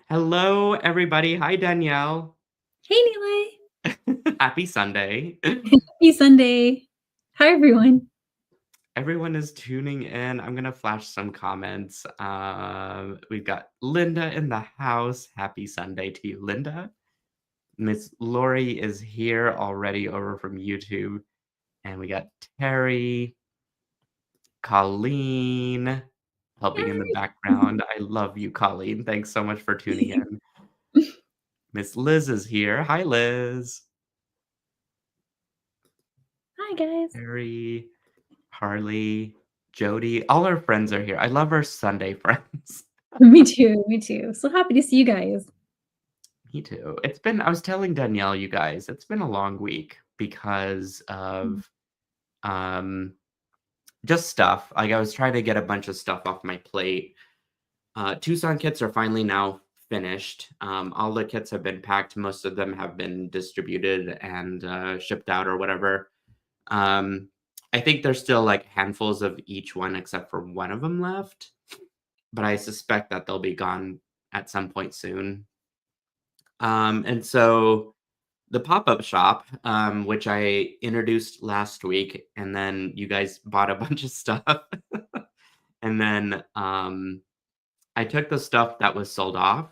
Hello, everybody. Hi, Danielle. Hey, Nealay. Happy Sunday. Happy Sunday. Hi, everyone. Everyone is tuning in. I'm going to flash some comments. We've got Linda in the house. Happy Sunday to you, Linda. Miss Lori is here already over from YouTube. And we got Terry, Colleen helping in the background. I love you, Colleen. Thanks so much for tuning in. Miss Liz is here. Hi, Liz. Hi, guys. Terry, Harley, Jody, all our friends are here. I love our Sunday friends. Me too. Me too. So happy to see you guys. Me too. I was telling Danielle, you guys, it's been a long week because of just stuff. Like I was trying to get a bunch of stuff off my plate. Tucson kits are finally now finished. All the kits have been packed. Most of them have been distributed and shipped out or whatever. I think there's still like handfuls of each one except for one of them left, but I suspect that they'll be gone at some point soon. And so the pop-up shop, which I introduced last week, and then you guys bought a bunch of stuff. And then I took the stuff that was sold out,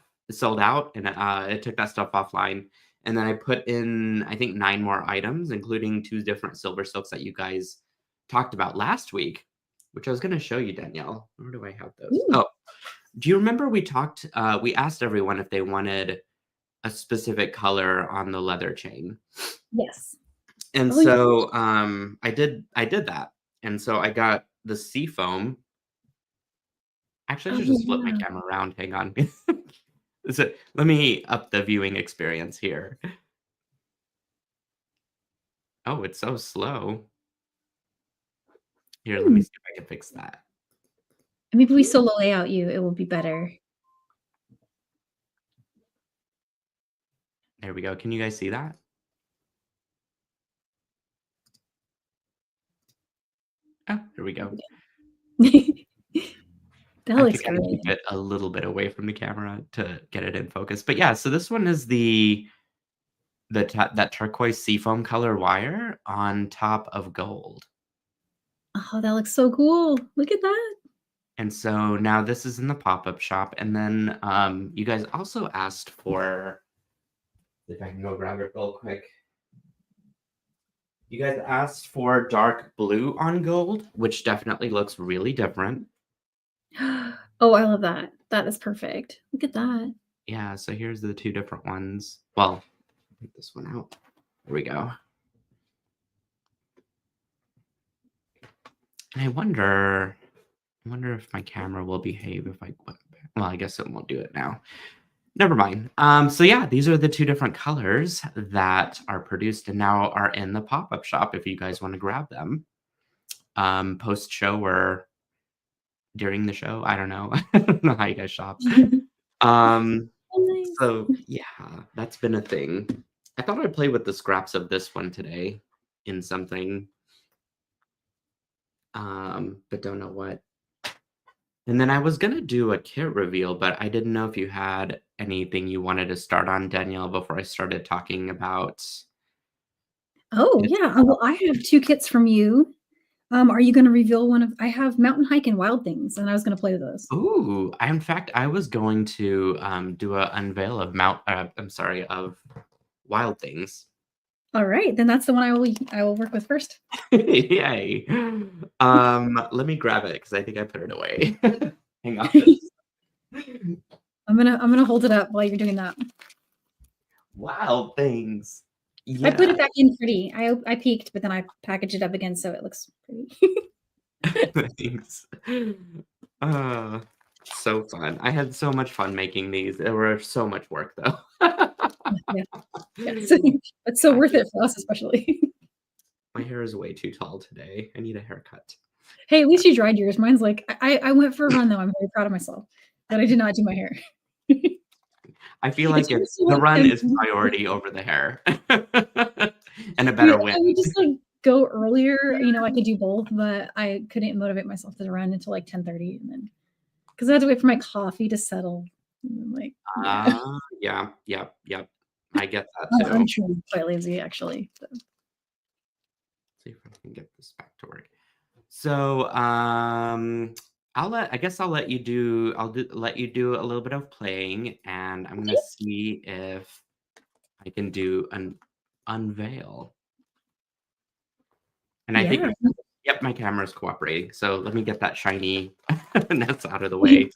and I took that stuff offline. And then I put in, I think, 9 more items, including 2 different SilverSilks that you guys talked about last week, which I was going to show you, Danielle. Where do I have those? Ooh. Oh, do you remember we asked everyone if they wanted a specific color on the leather chain? Yes. And Oh, yeah. so I did that. And so I got the seafoam. Actually, I Oh, should just flip my yeah. camera around. Hang on. Let me up the viewing experience here. Oh, it's so slow. Here, let me see if I can fix that. Maybe we solo layout you. It will be better. There we go. Can you guys see that? Oh, here we go. That I have to looks kind of great. keep it a little bit away from the camera to get it in focus. But yeah, so this one is that turquoise seafoam color wire on top of gold. Oh, that looks so cool. Look at that. And so now this is in the pop-up shop. And then you guys also asked for, if I can go grab it real quick. You guys asked for dark blue on gold, which definitely looks really different. Oh, I love that. That is perfect. Look at that. Yeah, so here's the 2 different ones. Well, take this one out. There we go. And I wonder if my camera will behave if I, well, I guess it won't do it now. Never mind. So yeah, these are the 2 different colors that are produced and now are in the pop-up shop if you guys want to grab them. Post-show or during the show. I don't know. I don't know how you guys shop. Um, So nice. so yeah, that's been a thing. I thought I'd play with the scraps of this one today in something. But don't know what. And then I was gonna do a kit reveal, but I didn't know if you had anything you wanted to start on, Danielle, before I started talking about Oh, it. yeah. Well, I have 2 kits from you. Are you gonna reveal one of I have Mountain Hike and Wild Things, and I was gonna play with those. Ooh, in fact, I was going to do a unveil of of Wild Things. All right, then that's the one I will work with first. Yay. Let me grab it because I think I put it away. Hang on. I'm gonna hold it up while you're doing that. Wild Things. I put Yeah. it back in pretty. I peeked, but then I packaged it up again so it looks pretty. Thanks. So fun. I had so much fun making these. They were so much work though. Yeah. Yes. It's so worth it for us, especially. My hair is way too tall today. I need a haircut. Hey, at least you dried yours. Mine's like I went for a run though. I'm very proud of myself that I did not do my hair. I feel It's like just the like run is priority over the hair. And a better I win. would just like go earlier. I could do both, but I couldn't motivate myself to run until like 10:30, and then because I had to wait for my coffee to settle. Like, yeah. Yeah, yep, yep. I get that I'm too. truly quite lazy, actually. So. See if I can get this back to work. So, I guess I'll let you do let you do a little bit of playing, and I'm gonna Okay. see if I can do an unveil. And I think Yeah. yep, my camera's cooperating. So let me get that shiny ness out of the way.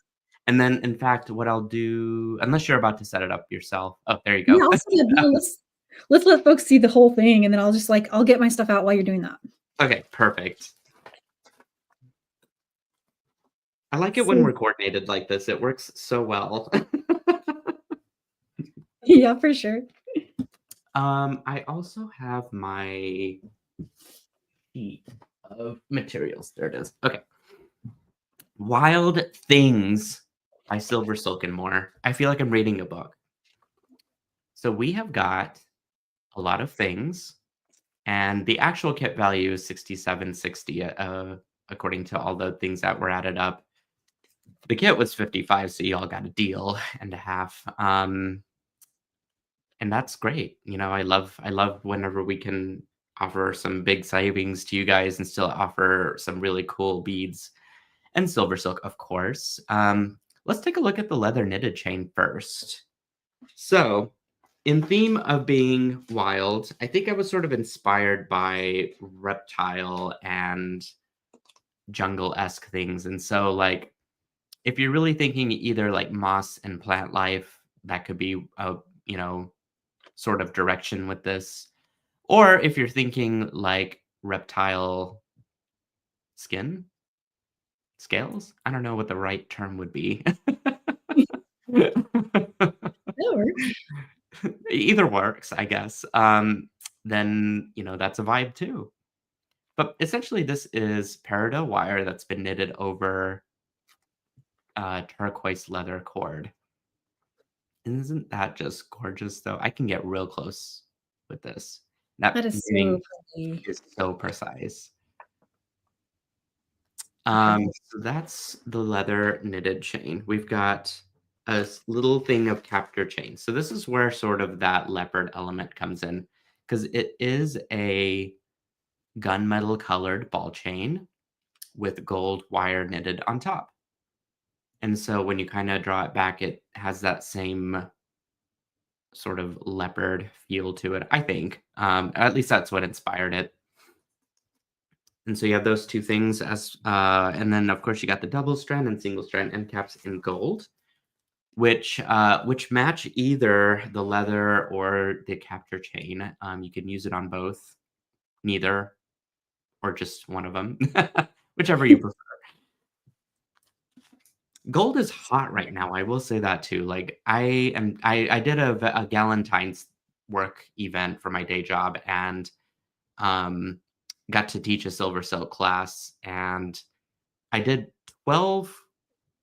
And then in fact, what I'll do, unless you're about to set it up yourself. Oh, there you Yeah, go. I'll send it. No, let's let folks see the whole thing, and then I'll just I'll get my stuff out while you're doing that. Okay, perfect. I like it when So we're coordinated like this. It works so well. yeah, for sure. I also have my sheet of materials. There it is. Okay. Wild Things by SilverSilk and More. I feel like I'm reading a book. So we have got a lot of things, and the actual kit value is 67.60 according to all the things that were added up. The kit was 55, so you all got a deal and a half. And that's great. I love whenever we can offer some big savings to you guys and still offer some really cool beads and silver silk, of course. Let's take a look at the leather knitted chain first. So, in theme of being wild, I think I was sort of inspired by reptile and jungle-esque things. And so, like, if you're really thinking either like moss and plant life, that could be a, sort of direction with this. Or if you're thinking like reptile skin, scales, I don't know what the right term would be. That works. Either works, I guess. Then, that's a vibe too. But essentially, this is peridot wire that's been knitted over turquoise leather cord. Isn't that just gorgeous, though? I can get real close with this. That That is so knitting pretty. is so precise. Wow. So that's the leather knitted chain. We've got a little thing of capture chain. So this is where sort of that leopard element comes in, because it is a gunmetal colored ball chain with gold wire knitted on top. And so when you kind of draw it back, it has that same sort of leopard feel to it, I think. At least that's what inspired it. And so you have those two things and then of course you got the double strand and single strand end caps in gold, which match either the leather or the capture chain. You can use it on both, neither, or just one of them, whichever you prefer. Gold is hot right now. I will say that too. Like I did a Galentine's work event for my day job and um, got to teach a silver silk class, and I did 12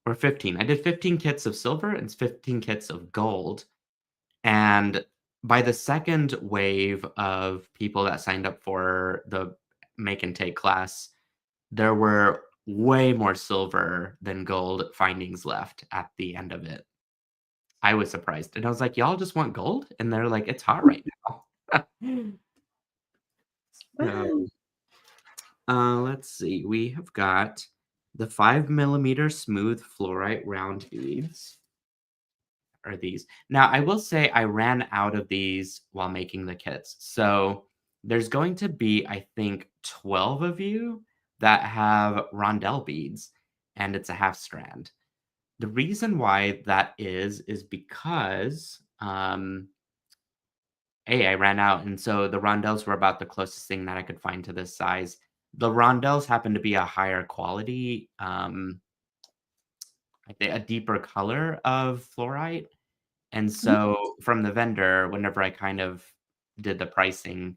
or 15. I did 15 kits of silver and 15 kits of gold. And by the second wave of people that signed up for the make and take class, there were way more silver than gold findings left at the end of it. I was surprised. And I was like, y'all just want gold? And they're like, it's hot right now. Wow. So let's see. We have got the 5 millimeter smooth fluorite round beads. Are these now? I will say I ran out of these while making the kits. So there's going to be, I think, 12 of you that have rondelle beads, and it's a half strand. The reason why that is because I ran out, and so the rondelles were about the closest thing that I could find to this size. The rondelles happen to be a higher quality, I think a deeper color of fluorite. And Mhm. so from the vendor, whenever I kind of did the pricing,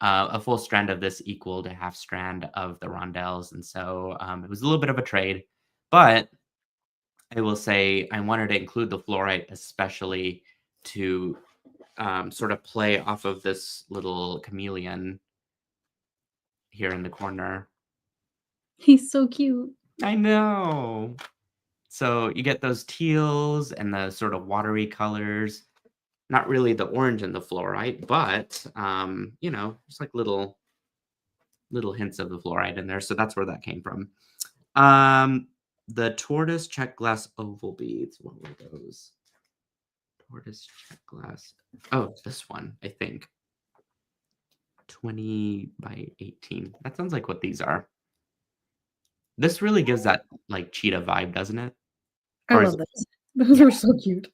a full strand of this equaled a half strand of the rondelles. And so it was a little bit of a trade. But I will say I wanted to include the fluorite, especially to sort of play off of this little chameleon here in the corner. He's so cute. I know. So you get those teals and the sort of watery colors. Not really the orange and the fluorite, but just like little hints of the fluorite in there. So that's where that came from. The tortoise check glass oval beads. What were those? Tortoise check glass. Oh, this one, I think. 20 by 18. That sounds like what these are. This really gives that like cheetah vibe, doesn't it? I Or is love it? those. Those Yeah. are so cute.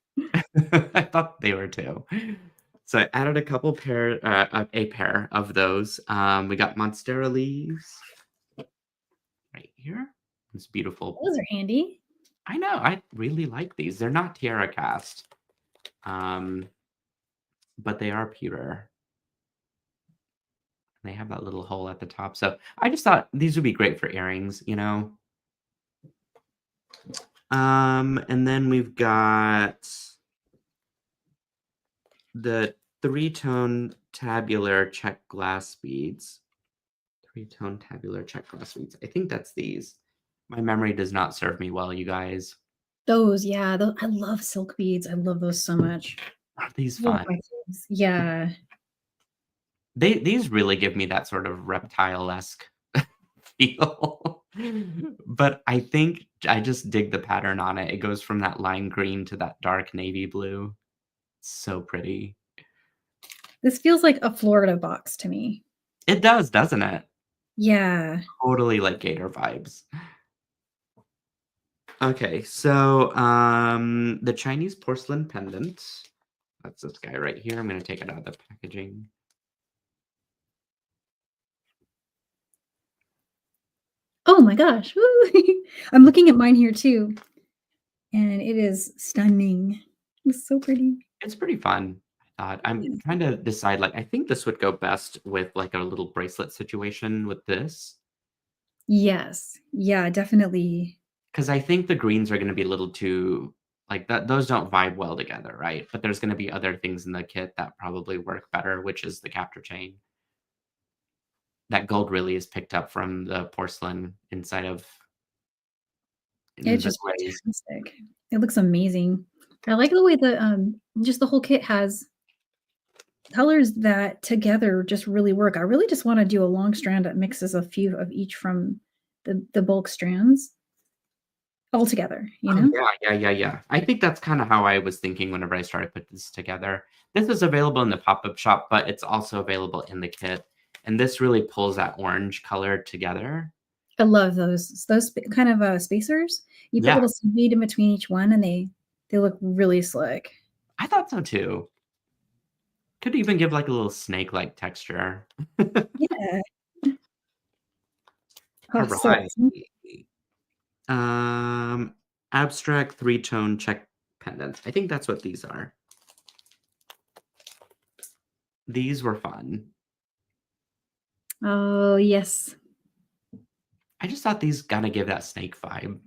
I thought they were too. So I added a pair of those. We got Monstera leaves right here. It's beautiful. Those are handy. I know. I really like these. They're not tiara cast, but they are pewter. They have that little hole at the top. So I just thought these would be great for earrings, And then we've got the three-tone tabular check glass beads. Three-tone tabular check glass beads. I think that's these. My memory does not serve me well, you guys. Those, yeah. I love silk beads. I love those so much. Are these One of fun? my faves. Yeah. These really give me that sort of reptile-esque feel. But I think I just dig the pattern on it. It goes from that lime green to that dark navy blue. So pretty. This feels like a Florida box to me. It does, doesn't it? Yeah. Totally like gator vibes. Okay, so the Chinese porcelain pendant. That's this guy right here. I'm going to take it out of the packaging. Oh my gosh. I'm looking at mine here too. And it is stunning. It's so pretty. It's pretty fun. I thought. I'm trying to decide, like, I think this would go best with like a little bracelet situation with this. Yes. Yeah, definitely. Because I think the greens are going to be a little too, like, that. Those don't vibe well together, right? But there's going to be other things in the kit that probably work better, which is the captor chain. That gold really is picked up from the porcelain inside of It's the just glaze. fantastic. It looks amazing. I like the way the just the whole kit has colors that together just really work. I really just want to do a long strand that mixes a few of each from the bulk strands all together, you Oh, know? yeah. I think that's kind of how I was thinking whenever I started putting this together. This is available in the pop-up shop, but it's also available in the kit. And this really pulls that orange color together. I love those kind of spacers. You put Yeah, little seaweed in between each one and they look really slick. I thought so too. Could even give like a little snake-like texture. Yeah. All Oh, so right. awesome. Abstract three-tone check pendants. I think that's what these are. These were fun. Oh, yes. I just thought these gotta give that snake vibe.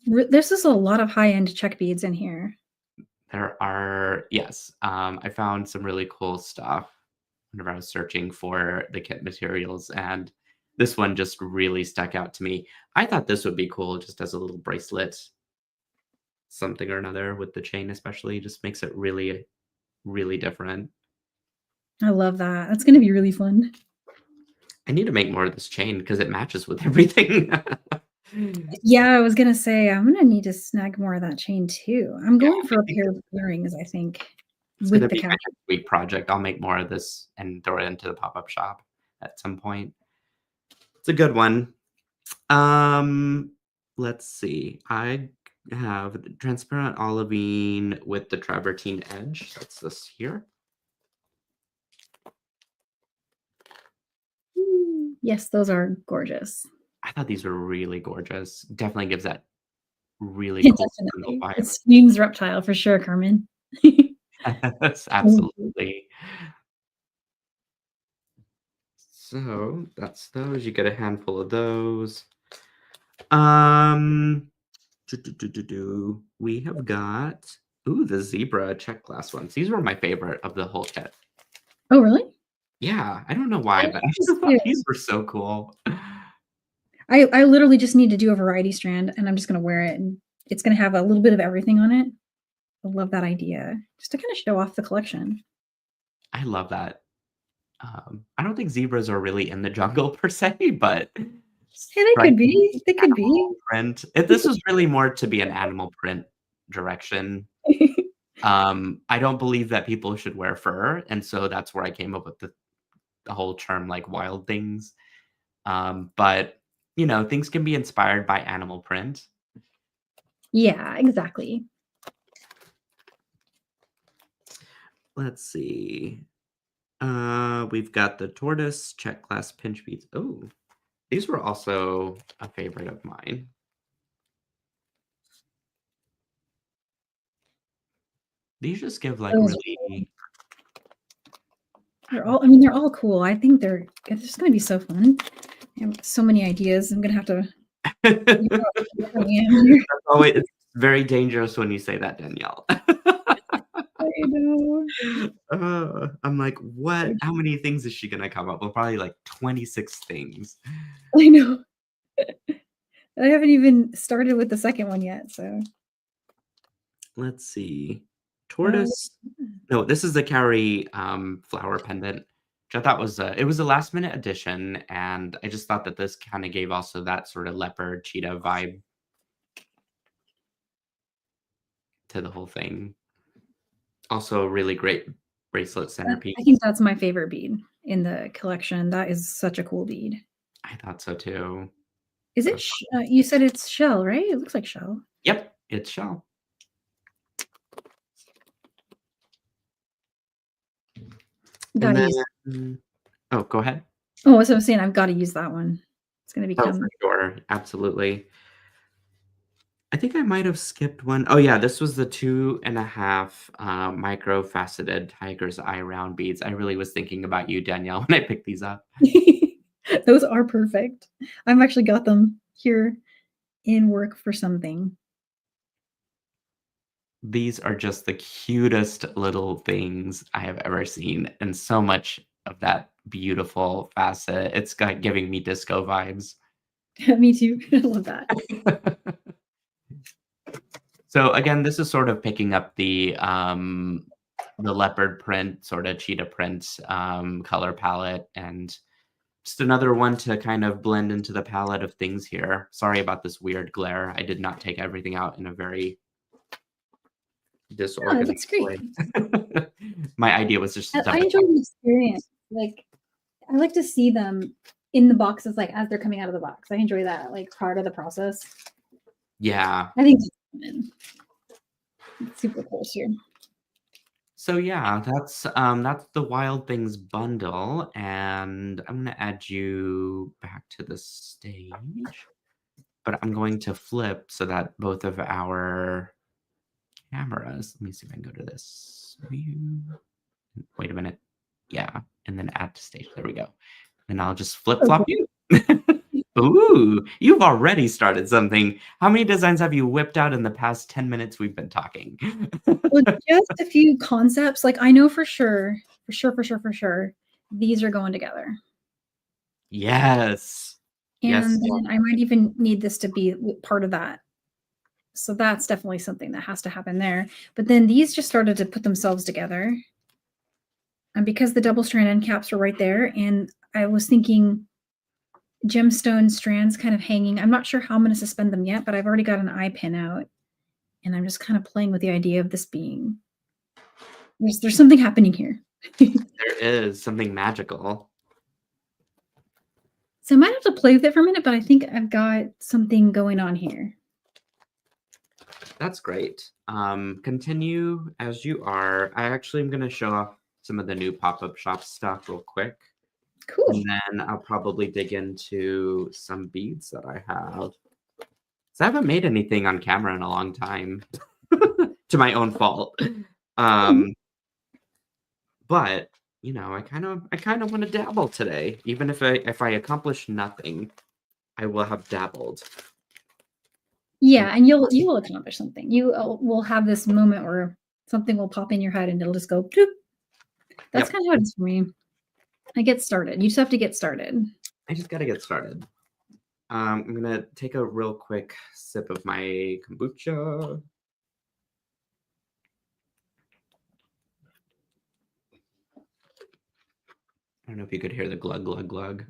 There's just a lot of high-end check beads in here. There are, yes. I found some really cool stuff whenever I was searching for the kit materials, and this one just really stuck out to me. I thought this would be cool just as a little bracelet, something or another with the chain, especially, just makes it really, really different. I love that. That's gonna be really fun. I need to make more of this chain because it matches with everything. Yeah, I was gonna say, I'm gonna need to snag more of that chain too. I'm Yeah, going I for a think pair of earrings, I think, it's gonna with the be my cap. next week project. I'll make more of this and throw it into the pop-up shop at some point. It's a good one. Um, let's see. I have the transparent olivine with the travertine edge. That's this here. Yes, those are gorgeous. I thought these were really gorgeous. Definitely gives that really cool spindle Definitely. It vibe. screams reptile for sure, Carmen. Yes, absolutely. So that's those. You get a handful of those. Um, we have got the zebra check glass ones. These were my favorite of the whole kit. Oh, really? Yeah, I don't know I why, like but I those just thought too. these were so cool. I literally just need to do a variety strand, and I'm just gonna wear it, and it's gonna have a little bit of everything on it. I love that idea, just to kinda show off the collection. I love that. I don't think zebras are really in the jungle per se, but Hey, they could striking be, they could be. animal print. This was really more to be an animal print direction. I don't believe that people should wear fur, and so that's where I came up with the whole term like wild things. But things can be inspired by animal print. Yeah, exactly. Let's see. We've got the tortoise check glass pinch beads. Oh, these were also a favorite of mine. These just give like Those really they're all I mean, they're all cool. I think it's just gonna be so fun. I have so many ideas. I'm gonna have to figure out which one I am here. it's very dangerous when you say that, Danielle. I know. I'm like, what? How many things is she gonna come up with? Probably like 26 things. I know. I haven't even started with the second one yet, so Let's see. uh, Tortoise. No, this is the Carrie flower pendant, which I thought was it was a last minute addition, and I just thought that this kind of gave also that sort of leopard cheetah vibe to the whole thing. Also, a really great bracelet centerpiece. I think that's my favorite bead in the collection. That is such a cool bead. I thought so too. Is it you said it's shell, right? It looks like shell. Yep, it's shell. And Gotta use then, oh, go ahead. Oh, as I was saying, I've gotta use that one. It's gonna Oh, become for sure. Absolutely. I think I might have skipped one. Oh, yeah, this was the 2.5 micro faceted tiger's eye round beads. I really was thinking about you, Danielle, when I picked these up. Those are perfect. I've actually got them here in work for something. These are just the cutest little things I have ever seen, and so much of that beautiful facet. It's got giving me disco vibes. Me too. I love that. So again, this is sort of picking up the leopard print, sort of cheetah print color palette, and just another one to kind of blend into the palette of things here. Sorry about this weird glare. I did not take everything out in a very No, it disorganized looks great. way. My idea was just to I dump it enjoy the experience. Like, I like to see them in the boxes, like, as they're coming out of the box. I enjoy that, like, part of the process. Yeah. I think it's super cool here. So yeah, that's the Wild Things bundle, and I'm gonna add you back to the stage. But I'm going to flip so that both of our cameras. Let me see if I can go to this view. Wait a minute. Yeah, and then add to stage. There we go. And I'll just flip flop you. Ooh, you've already started something. How many designs have you whipped out in the past 10 minutes we've been talking? Well, just a few concepts. Like, I know for sure, these are going together. Yes. Yes. And then I might even need this to be part of that. So that's definitely something that has to happen there. But then these just started to put themselves together. And because the double strand end caps are right there, and I was thinking gemstone strands kind of hanging. I'm not sure how I'm going to suspend them yet, but I've already got an eye pin out. And I'm just kind of playing with the idea of this being there's something happening here. There is something magical. So I might have to play with it for a minute, but I think I've got something going on here. That's great. Continue as you are. I actually am going to show off some of the new pop-up shop stuff real quick. Cool. And then I'll probably dig into some beads that I have. So I haven't made anything on camera in a long time, to my own fault. But I kind of want to dabble today, even if I accomplish nothing, I will have dabbled. Yeah, and you will accomplish something. You will have this moment where something will pop in your head and it'll just go bloop. That's kind of how it is for me. I get started. You just have to get started. I just got to get started. I'm gonna take a real quick sip of my kombucha. I don't know if you could hear the glug glug glug.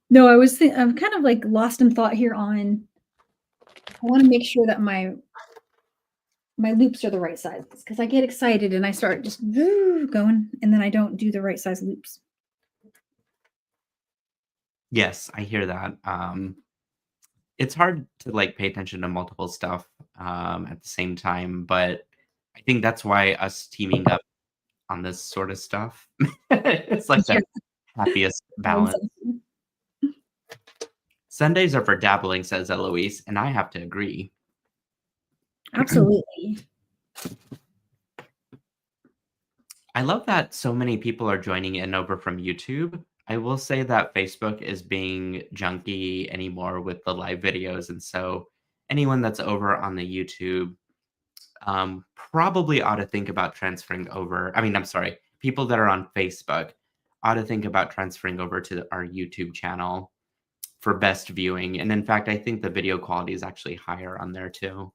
No, I'm kind of like lost in thought here on I want to make sure that my loops are the right sizes because I get excited and I start just going and then I don't do the right size loops. Yes, I hear that. It's hard to like pay attention to multiple stuff at the same time, but I think that's why us teaming up on this sort of stuff, it's like Yeah, the happiest balance. exactly. Sundays are for dabbling, says Eloise, and I have to agree. Absolutely. I love that so many people are joining in over from YouTube. I will say that Facebook is being junky anymore with the live videos, and so anyone that's over on the YouTube probably ought to think about transferring over. I mean, I'm sorry, people that are on Facebook ought to think about transferring over to our YouTube channel for best viewing. And in fact, I think the video quality is actually higher on there too.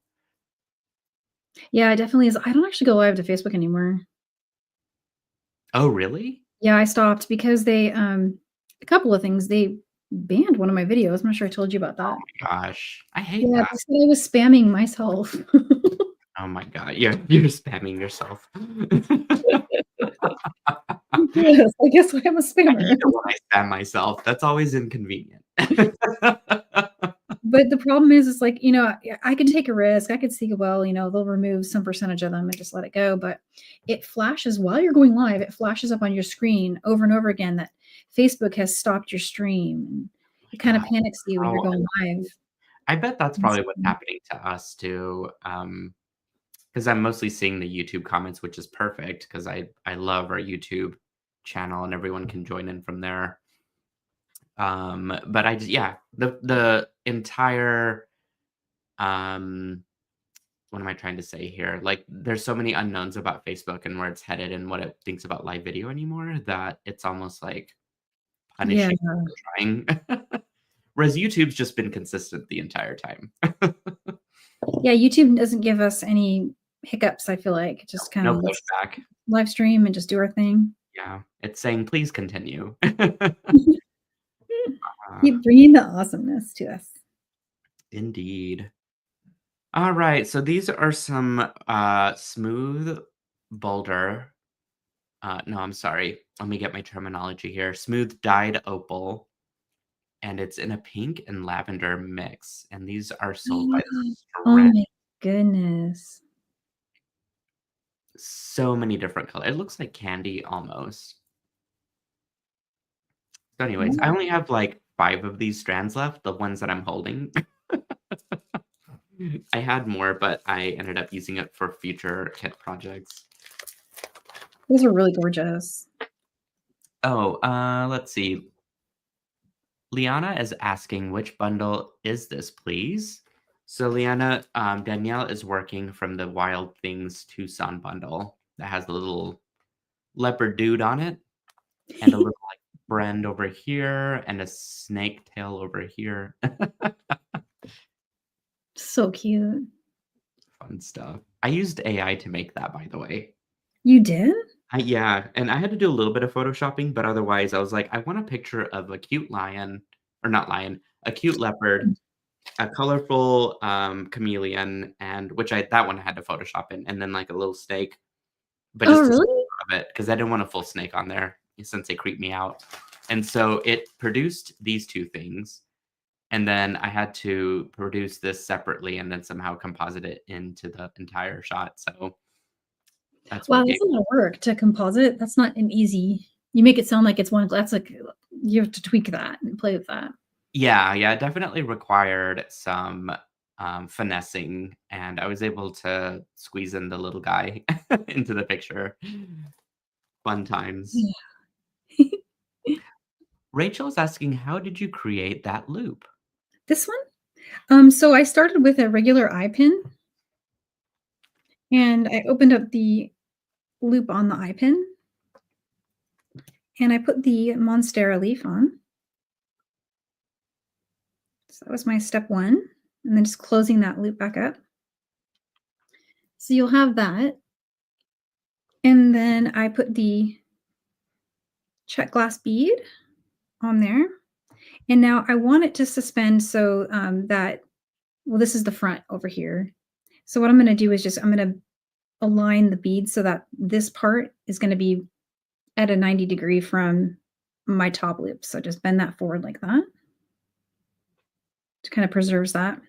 Yeah, it definitely is. I don't actually go live to Facebook anymore. Oh, really? Yeah, I stopped because they a couple of things. They banned one of my videos. I'm not sure I told you about Oh that. my gosh. I hate Yeah, that. they said I was spamming myself. Oh my god. You're spamming yourself. Yes, I guess I am a I spammer. hate it when I spam myself. That's always inconvenient. But the problem is like, I can take a risk. I could see, well, they'll remove some percentage of them and just let it go. But it flashes while you're going live, it flashes up on your screen over and over again that Facebook has stopped your stream. And it kind God, of panics you when you're how going live. I bet that's And probably so- what's happening to us too. Because I'm mostly seeing the YouTube comments, which is perfect because I love our YouTube channel and everyone can join in from there. But I just yeah, the entire um what am I trying to say here? Like there's so many unknowns about Facebook and where it's headed and what it thinks about live video anymore that it's almost like Yeah. punishing for trying. Whereas YouTube's just been consistent the entire time. Yeah. YouTube doesn't give us any hiccups, I feel like. It just kind No of lets pushback. live stream and just do our thing. Yeah. It's saying please continue. Keep bringing the awesomeness to us. Indeed. All right, so these are some smooth boulder. No, I'm sorry. Let me get my terminology here. Smooth dyed opal, and it's in a pink and lavender mix. And these are sold by the Oh strand. my goodness. So many different colors. It looks like candy almost. So, anyways, I only have like 5 of these strands left, the ones that I'm holding. I had more, but I ended up using it for future kit projects. Those are really gorgeous. Oh, let's see. Liana is asking, which bundle is this, please? So, Liana, Danielle is working from the Wild Things Tucson bundle that has a little leopard dude on it and a little like friend over here and a snake tail over here. So cute. Fun stuff. I used AI to make that, by the way. You did? Yeah, and I had to do a little bit of photoshopping, but otherwise I was like, I want a picture of a cute lion, or not lion, a cute leopard, a colorful chameleon, and which that one I had to Photoshop in, and then like a little snake, but Oh, just a really? sliver of it because I didn't want a full snake on there since they creep me out. And so it produced these two things, and then I had to produce this separately and then somehow composite it into the entire shot. So that's Wow, what gave. that's a lot of work to composite. That's not an easy you make it sound like it's one that's like you have to tweak that and play with that. Yeah, yeah, it definitely required some finessing, and I was able to squeeze in the little guy into the picture. Fun times. Yeah. Rachel is asking, how did you create that loop? This one? So I started with a regular eye pin and I opened up the loop on the eye pin and I put the Monstera leaf on. So that was my step 1, and then just closing that loop back up. So you'll have that. And then I put the check glass bead on there. And now I want it to suspend so that, well, this is the front over here. So what I'm going to do is just, I'm going to align the bead so that this part is going to be at a 90-degree from my top loop. So just bend that forward like that to kind of preserves that.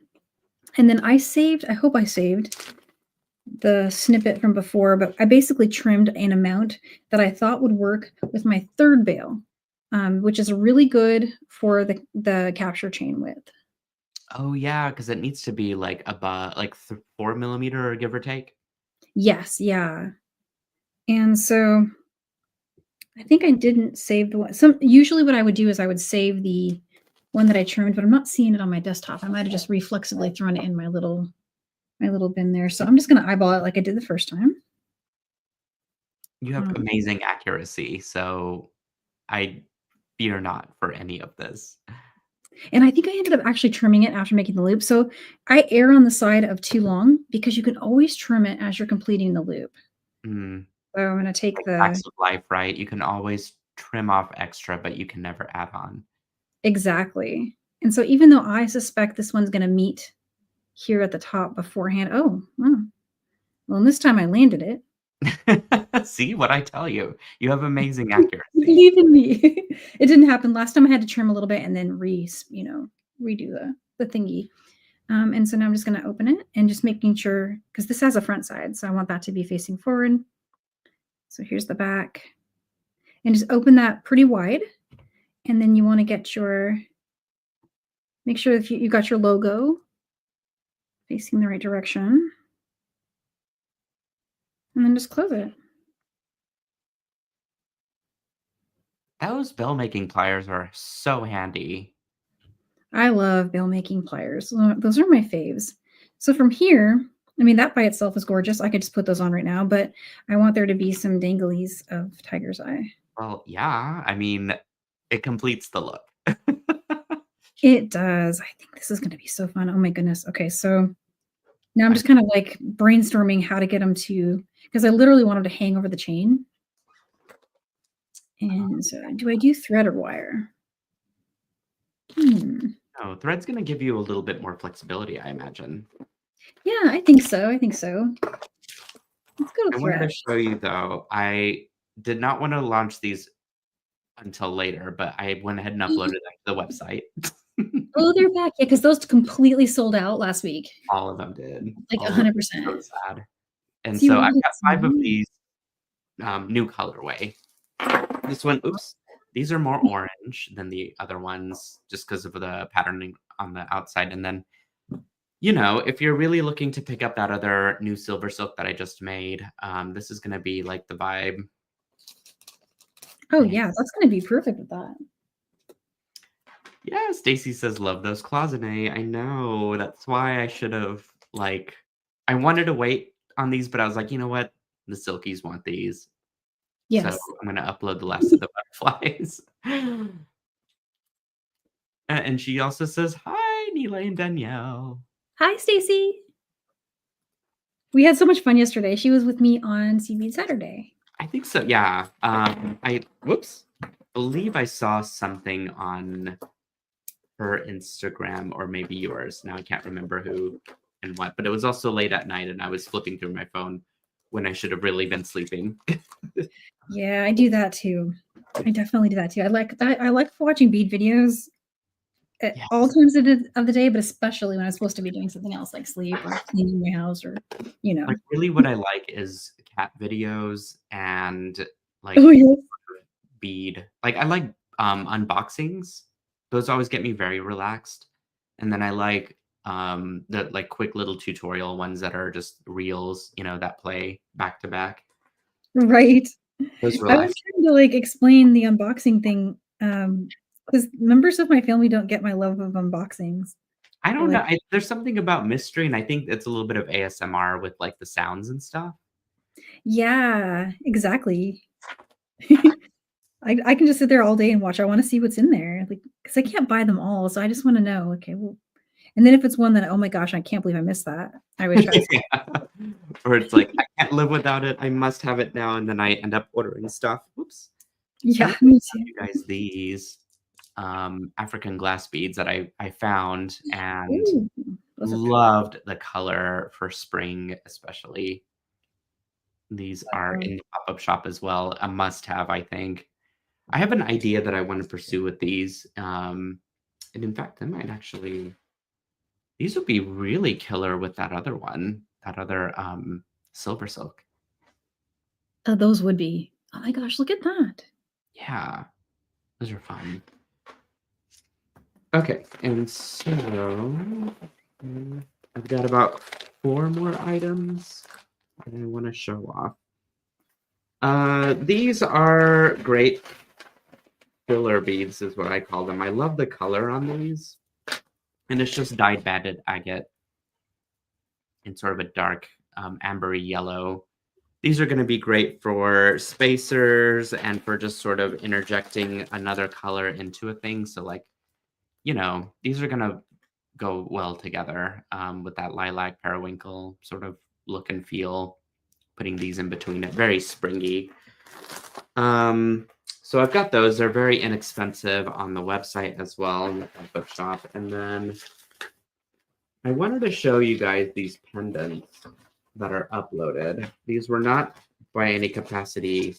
And then I hope I saved the snippet from before, but I basically trimmed an amount that I thought would work with my third bail, which is really good for the capture chain width. Oh yeah, because it needs to be like about like 4 millimeter, give or take. Yes, yeah. And so I think I didn't save the one. Usually what I would do is I would save the one that I trimmed, but I'm not seeing it on my desktop. I might have just reflexively thrown it in my little bin there. So I'm just going to eyeball it like I did the first time. You have amazing accuracy, so I fear not for any of this. And I think I ended up actually trimming it after making the loop. So I err on the side of too long because you can always trim it as you're completing the loop. Mm, So I'm going to take like the facts of life, right? You can always trim off extra, but you can never add on. exactly. And so even though I suspect this one's going to meet here at the top beforehand, oh, well, and this time I landed it. See what I tell you? You have amazing You accuracy. believe in me. It didn't happen last time. I had to trim a little bit and then redo the thingy. And so now I'm just going to open it and just making sure, because this has a front side, so I want that to be facing forward. So here's the back, and just open that pretty wide. And then you want to make sure if you got your logo facing the right direction, and then just close it. Those bell making pliers are so handy. I love bail making pliers. Those are my faves. So from here, I mean, that by itself is gorgeous. I could just put those on right now, but I want there to be some danglies of tiger's eye. Well, yeah, I mean, it completes the look. It does. I think this is going to be so fun. Oh my goodness. Okay, so now I'm just kind of like brainstorming how to get them to, because I literally want them to hang over the chain. And so do I do thread or wire? No, thread's gonna give you a little bit more flexibility, I imagine. Yeah, I think so. Let's go I to wanted thread. to show you though, I did not want to launch these until later, but I went ahead and uploaded them to the website. Oh, they're back. Yeah, because those completely sold out last week. All of them did. Like All of them. 100%. So sad. And So you so were I've able to got 5 of see? these new colorway. This one, oops, these are more orange than the other ones just because of the patterning on the outside. And then, you know, if you're really looking to pick up that other new SilverSilk that I just made, this is going to be like the vibe. Oh, yeah, that's going to be perfect with that. Yeah, Stacy says, love those cloisonne. I know. That's why I should have, like, I wanted to wait on these, but I was like, you know what? The Silkies want these. So Yes. I'm going to upload the last of the butterflies. And she also says, hi, Nealay and Danielle. Hi, Stacy. We had so much fun yesterday. She was with me on Seaweed Saturday. I think so, yeah. I believe I saw something on her Instagram or maybe yours. Now I can't remember who and what, but it was also late at night and I was flipping through my phone when I should have really been sleeping. Yeah, I do that too. I definitely do that too. I like watching bead videos at all times of the day, but especially when I'm supposed to be doing something else like sleep or cleaning my house or, Like really what I like is cat videos and like Oh, yes. bead. Like I like unboxings. Those always get me very relaxed. And then I like the like quick little tutorial ones that are just reels, you know, that play back to back. Right. Those I was relax. trying to like explain the unboxing thing because members of my family don't get my love of unboxings. I They're don't know. like, There's something about mystery, and I think it's a little bit of ASMR with like the sounds and stuff. yeah, exactly. I can just sit there all day and watch. I want to see what's in there, like, because I can't buy them all, so I just wanna know, okay, well and then if it's one that, "Oh my gosh, I can't believe I missed that," I would try to Yeah. Or it's like, I can't live without it. I must have it now. And then I end up ordering stuff. Whoops. I Yeah, wanted to me show too. you guys these African glass beads that I found and Ooh, those are loved the color for spring, especially. These are pretty. in the pop-up shop as well. A must-have, I think. I have an idea that I want to pursue with these. And in fact, I might actually these would be really killer with that other one, that other silver silk. Those would be. Oh my gosh, look at that. Yeah, those are fun. Okay, and so I've got about 4 more items that I want to show off. These are great filler beads, is what I call them. I love the color on these, and it's just dyed banded agate in sort of a dark ambery yellow. These are going to be great for spacers and for just sort of interjecting another color into a thing. So like, these are going to go well together with that lilac periwinkle sort of look and feel, putting these in between it. Very springy. So I've got those. They're very inexpensive on the website as well in the pop-up shop. And then I wanted to show you guys these pendants that are uploaded. These were not by any capacity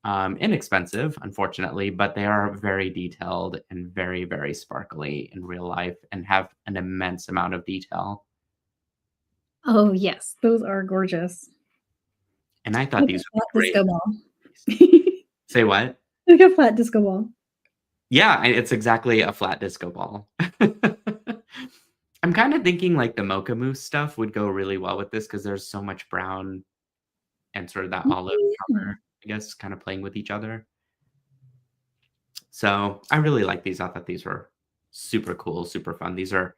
inexpensive, unfortunately, but they are very detailed and very, very sparkly in real life and have an immense amount of detail. Oh, yes, those are gorgeous. And I thought Like a these would flat be great. disco ball. Say what? Like a flat disco ball. Yeah, it's exactly a flat disco ball. I'm kind of thinking like the mocha mousse stuff would go really well with this because there's so much brown and sort of that olive Oh, yeah. color, I guess, kind of playing with each other. So I really like these. I thought these were super cool, super fun. These are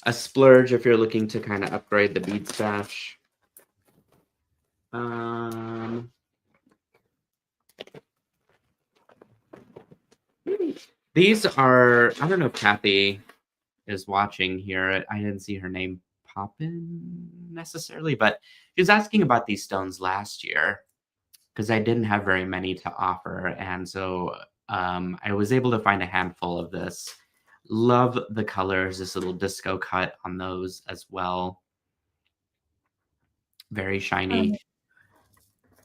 a splurge if you're looking to kind of upgrade the bead stash. These are, I don't know if Kathy is watching here. I didn't see her name pop in necessarily, but she was asking about these stones last year because I didn't have very many to offer. And so I was able to find a handful of this. Love the colors, this little disco cut on those as well. Very shiny.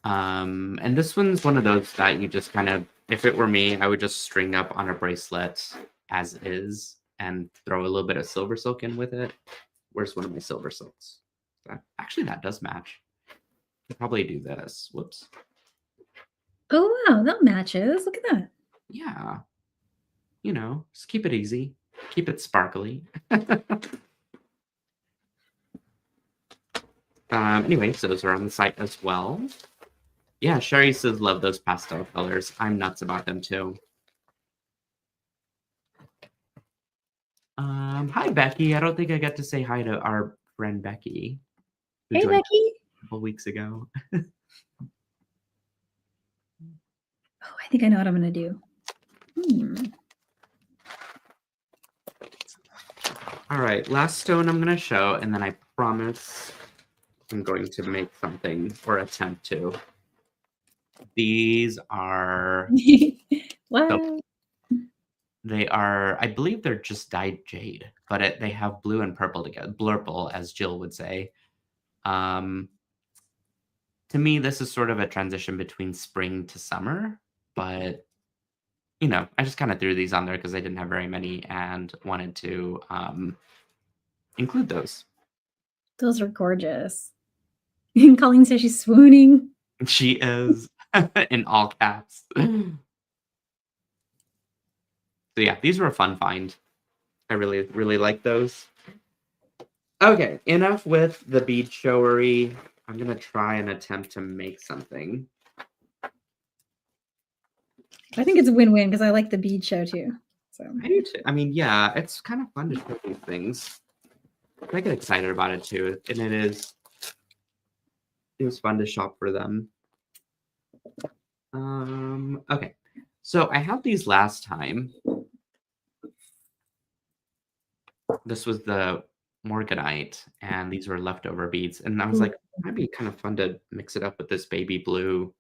And this one's one of those that you just kind of, if it were me, I would just string up on a bracelet as is and throw a little bit of silver silk in with it. Where's one of my silver silks? Actually, that does match. I'll probably do this. Whoops. Oh, wow, that matches. Look at that. Yeah. Just keep it easy. Keep it sparkly. Anyways, those are on the site as well. Yeah, Sherry says love those pastel colors. I'm nuts about them too. Hi Becky. I don't think I got to say hi to our friend Becky, who Hey, joined Becky. a couple weeks ago. Oh, I think I know what I'm gonna do. All right, last stone I'm gonna show, and then I promise I'm going to make something or attempt to. These are Wow. they are, I believe they're just dyed jade, but they have blue and purple together, blurple, as Jill would say. To me, this is sort of a transition between spring to summer, but I just kind of threw these on there because I didn't have very many and wanted to include those. Those are gorgeous. Colleen says she's swooning. She is in all caps. So yeah, these were a fun find. I really, really like those. Okay, enough with the bead showery. I'm gonna try and attempt to make something. I think it's a win-win because I like the bead show too. So I do too. I mean, yeah, it's kind of fun to show these things. I get excited about it too, and it was fun to shop for them. Okay. So I had these last time. This was the Morganite, and these were leftover beads. And I was Ooh, like, might be kind of fun to mix it up with this baby blue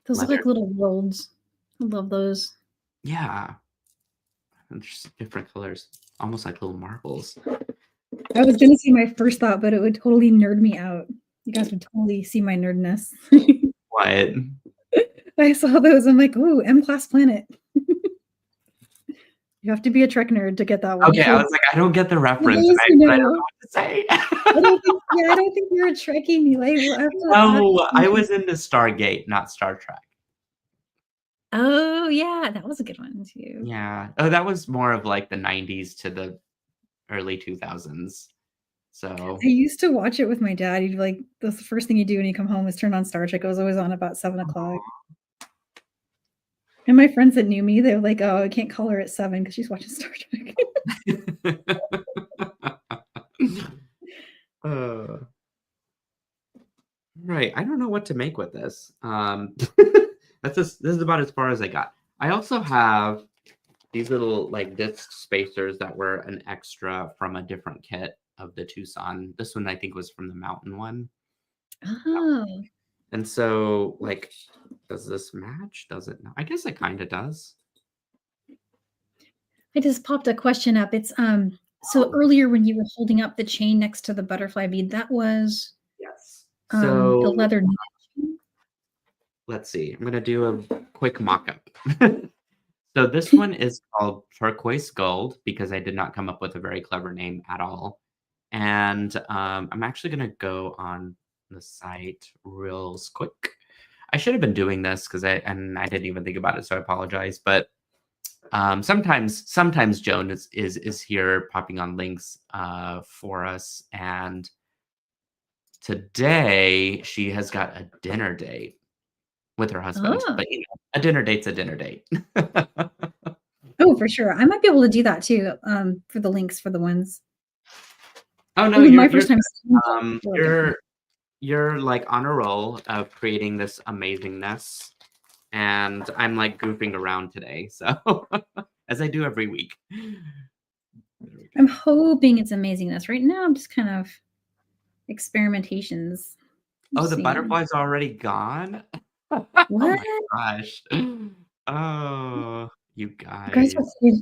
those look leather. like little worlds. I love those. Yeah. And just different colors, almost like little marbles. I was gonna say my first thought, but it would totally nerd me out. You guys would totally see my nerdness. What? I saw those. I'm like, ooh, M-class planet. You have to be a Trek nerd to get that one. Okay, I was like, I don't get the For reference, those who but I don't know know, what to say. I don't think you're a Trekkie, Nealay. We'll have to No, I was into Stargate, not Star Trek. Oh, yeah, that was a good one too. Yeah. Oh, that was more of like the 90s to the early 2000s. So, I used to watch it with my dad. He'd be like, that's the first thing you do when you come home is turn on Star Trek. It was always on about 7:00. And my friends that knew me, they were like, "Oh, I can't call her at 7 because she's watching Star Trek." Right. I don't know what to make with this. This is about as far as I got. I also have these little like disc spacers that were an extra from a different kit of the Tucson. This one I think was from the Mountain one. Oh. And so, like, does this match? Does it not? I guess it kind of does. I just popped a question up. It's so earlier when you were holding up the chain next to the butterfly bead, that was Yes. the So leather chain? let's see. I'm gonna do a quick mock-up. So this one is called Turquoise Gold because I did not come up with a very clever name at all. And I'm actually gonna go on the site real quick. I should have been doing this because I didn't even think about it, so I apologize. But sometimes Joan is here popping on links for us, and today she has got a dinner date with her husband. Oh. But you know, a dinner date's a dinner date. Oh, for sure. I might be able to do that too, for the links for the ones. Oh no, It was my you're first time seeing it. um Really good. you're like on a roll of creating this amazingness, and I'm like goofing around today, so as I do every week. There we I'm go. hoping it's amazingness. Right now, I'm just kind of experimentations. Oh, Just the seeing. butterfly's already gone? Oh What? my gosh. Oh, you You guys are guys, quick.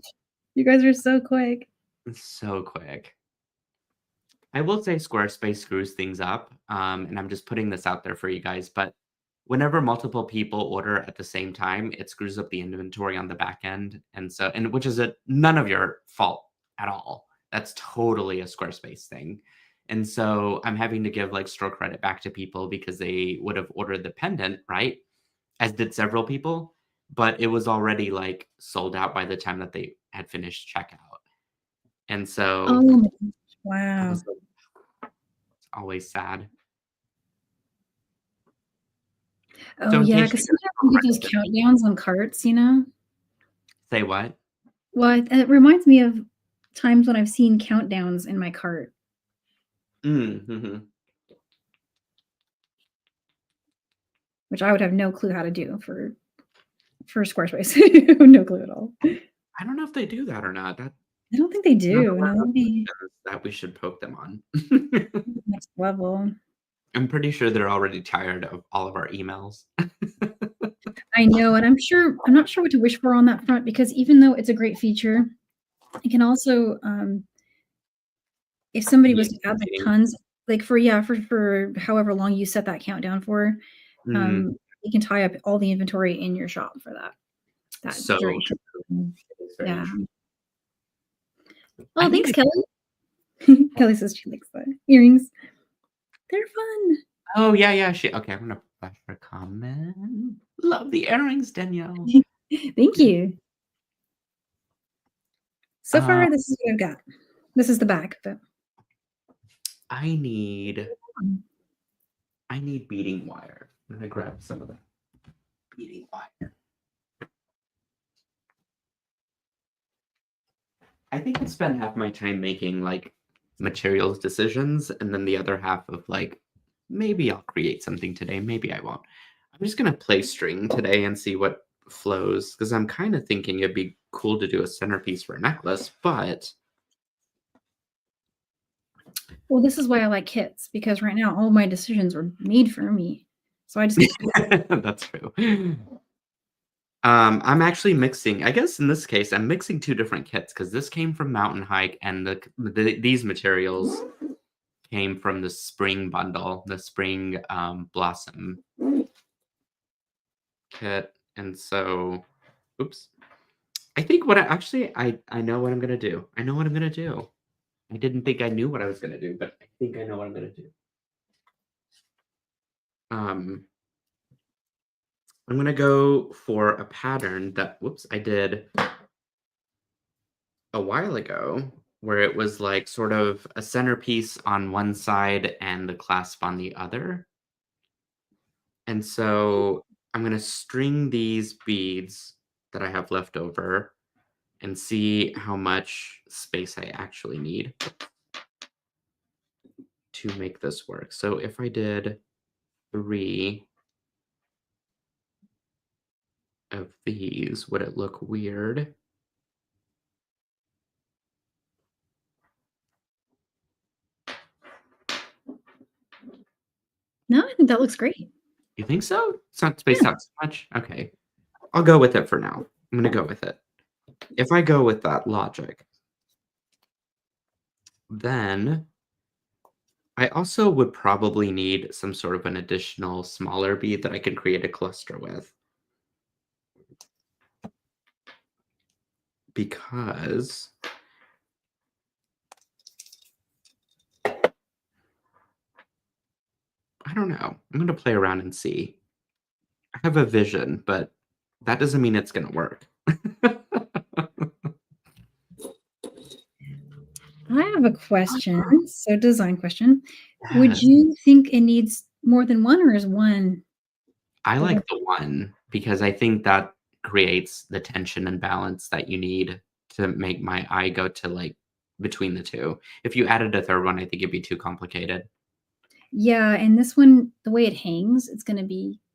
You guys are so quick. it's so quick. I will say Squarespace screws things up, and I'm just putting this out there for you guys, but whenever multiple people order at the same time, it screws up the inventory on the back end, and which is none of your fault at all. That's totally a Squarespace thing. And so I'm having to give like store credit back to people because they would have ordered the pendant, right? As did several people, but it was already like sold out by the time that they had finished checkout. And Oh so my gosh. I Wow. was like, it's always sad. Oh, So in yeah, case you 'cause guys sometimes don't you get those countdowns on carts, you know? say what? Well, it reminds me of times when I've seen countdowns in my cart, Mm-hmm. which I would have no clue how to do for Squarespace. No clue at all. I don't know if they do that or not. That's I don't think they another do. one No, of those that'd be questions that we should poke them on. next level. I'm pretty sure they're already tired of all of our emails. I know, and I'm not sure what to wish for on that front because even though it's a great feature, it can also, if somebody Be was to add, like, intimidating. tons like, for however long you set that countdown for, Mm, you can tie up all the inventory in your shop for that so duration. true. It is very Yeah. true. I Oh, need thanks, to. Kelly. Kelly says she likes the earrings. They're fun. Oh yeah, yeah. Okay, I'm gonna flash her comment. Love the earrings, Danielle. Thank you. So Uh, far, this is what I've got. This is the back, but I need beading wire. I'm gonna grab some of the beading wire. I think I spend half my time making like materials decisions, and then the other half of like maybe I'll create something today, maybe I won't. I'm just gonna play string today and see what flows because I'm kind of thinking it'd be cool to do a centerpiece for a necklace, but Well, this is why I like kits, because right now all my decisions were made for me. So I just get to pick. that's true. I'm actually mixing. I guess in this case, I'm mixing two different kits because this came from Mountain Hike, and these materials came from the spring bundle, the spring blossom kit, and so, oops. I think what I know what I'm gonna do. I know what I'm gonna do. I didn't think I knew what I was gonna do, but I think I know what I'm gonna do. Um, I'm gonna go for a pattern that, whoops, I did a while ago, where it was like sort of a centerpiece on one side and the clasp on the other. And so I'm gonna string these beads that I have left over and see how much space I actually need to make this work. So if I did 3 of these, would it look weird? No, I think that looks great. You think so? It's not spaced Yeah. out so much? Okay. I'll go with it for now. I'm gonna go with it. If I go with that logic, then I also would probably need some sort of an additional smaller bead that I can create a cluster with. Because I don't know. I'm gonna play around and see. I have a vision, but that doesn't mean it's gonna work. I have a question. So design question. Would Yes. you think it needs more than one, or is one I the one? like the one because I think that creates the tension and balance that you need to make my eye go to, like, between the 2. If you added a 3rd one, I think it'd be too complicated. Yeah, and this one, the way it hangs, it's gonna Mm,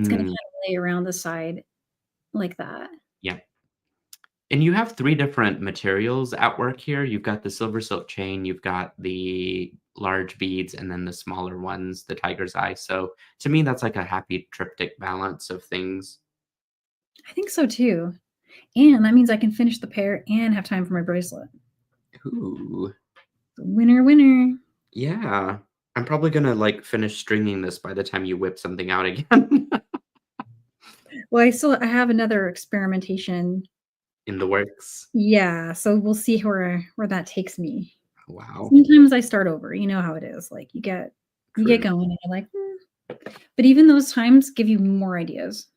kinda lay around the side like that. yeah. And you have 3 different materials at work here. You've got the silver silk chain, you've got the large beads, and then the smaller ones, the tiger's eye. So to me, that's like a happy triptych balance of things. I think so too. And that means I can finish the pair and have time for my bracelet. Ooh, Winner, winner. yeah. I'm probably gonna like finish stringing this by the time you whip something out again Well, I have another experimentation. in the works. Yeah, so we'll see where that takes me. Wow. Sometimes I start over, you know how it is. Like you get True. going and you're like, but even those times give you more ideas.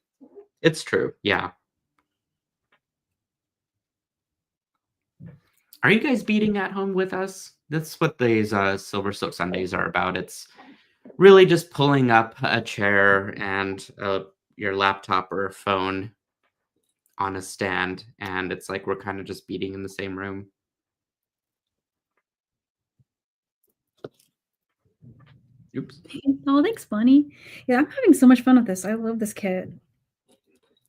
It's true. Yeah. Are you guys beading at home with us? That's what these Silver Silk Sundays are about. It's really just pulling up a chair and your laptop or phone on a stand, and it's like we're kind of just beating in the same room. Oops. Oh, thanks, Bunny. Yeah, I'm having so much fun with this. I love this kit.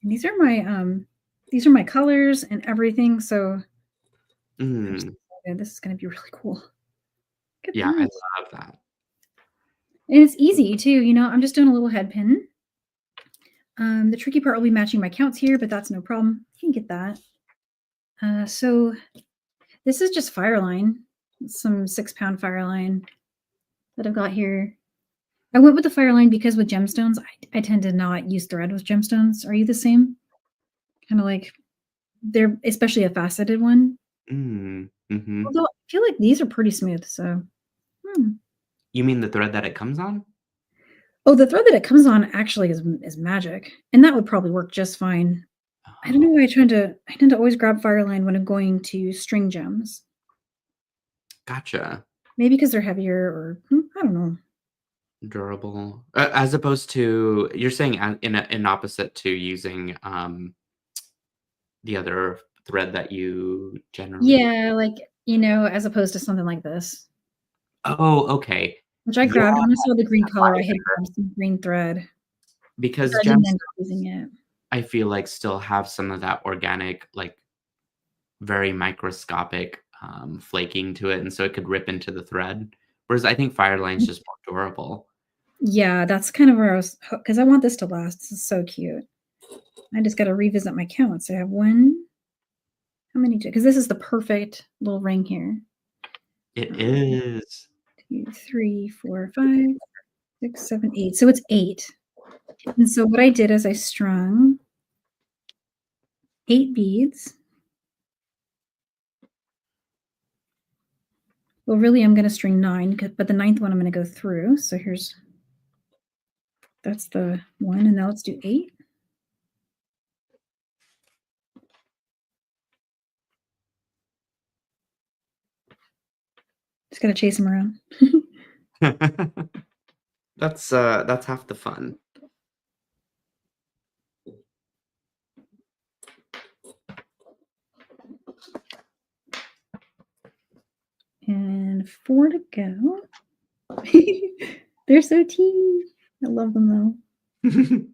And these are my colors and everything. So I'm just Mm, excited. This is gonna be really cool. Look at yeah, I this. love that. And it's easy too, I'm just doing a little head pin. The tricky part will be matching my counts here, but that's no problem. You can get that. So this is just Fireline, some 6-pound Fireline that I've got here. I went with the Fireline because with gemstones, I tend to not use thread with gemstones. Are you the same? Kind of like they're especially a faceted one. Mm-hmm. Although I feel like these are pretty smooth. So, hmm. You mean the thread that it comes on? Oh, the thread that it comes on actually is magic, and that would probably work just fine. I don't know Oh, why I tend to always grab Fireline when I'm going to string gems. gotcha. Maybe because they're heavier or I don't know. Durable, as opposed to you're saying in opposite to using the other thread that you generally. Yeah, like, as opposed to something like this, Oh, okay. which I Yeah, grabbed when I saw the green color, I had lighter, grabbed some green thread, but because I didn't gems end up using it. I feel like still have some of that organic, like very microscopic flaking to it, and so it could rip into the thread. Whereas I think Fireline's just more durable. Yeah, that's kind of where I was, because I want this to last. This is so cute. I just got to revisit my counts. I have one. How many? Because this is the perfect little ring here. It is. 2, 3, 4, 5, 6, 7, 8. So it's 8. And so what I did is I strung 8 beads. Well, really, I'm going to string 9, but the 9th one I'm going to go through. So that's the 1, and now let's do 8. Just got to chase them around. That's half the fun. And 4 to go. They're so teeny. I love them though.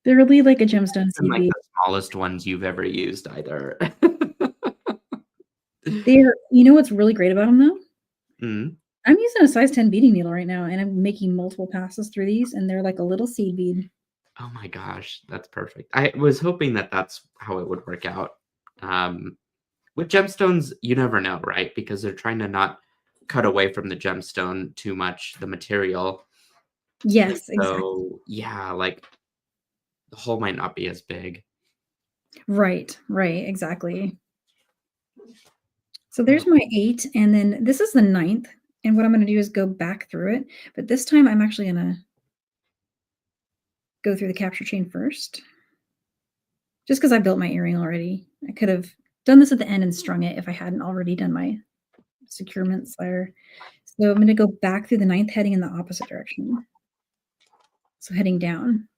They're really like a gemstone seed Like bead. the smallest ones you've ever used either. You know what's really great about them though? Mm. I'm using a size 10 beading needle right now, and I'm making multiple passes through these, and they're like a little seed bead. Oh my gosh, that's perfect. I was hoping that that's how it would work out. With gemstones, you never know, right? Because they're trying to not cut away from the gemstone too much, the material. Yes, exactly. So yeah, like the hole might not be as big. Right, exactly. So there's my 8, and then this is the 9th, and what I'm going to do is go back through it, but this time I'm actually going to go through the capture chain first, just because I built my earring already. I could have done this at the end and strung it if I hadn't already done my securements there. So I'm going to go back through the 9th, heading in the opposite direction. So heading down.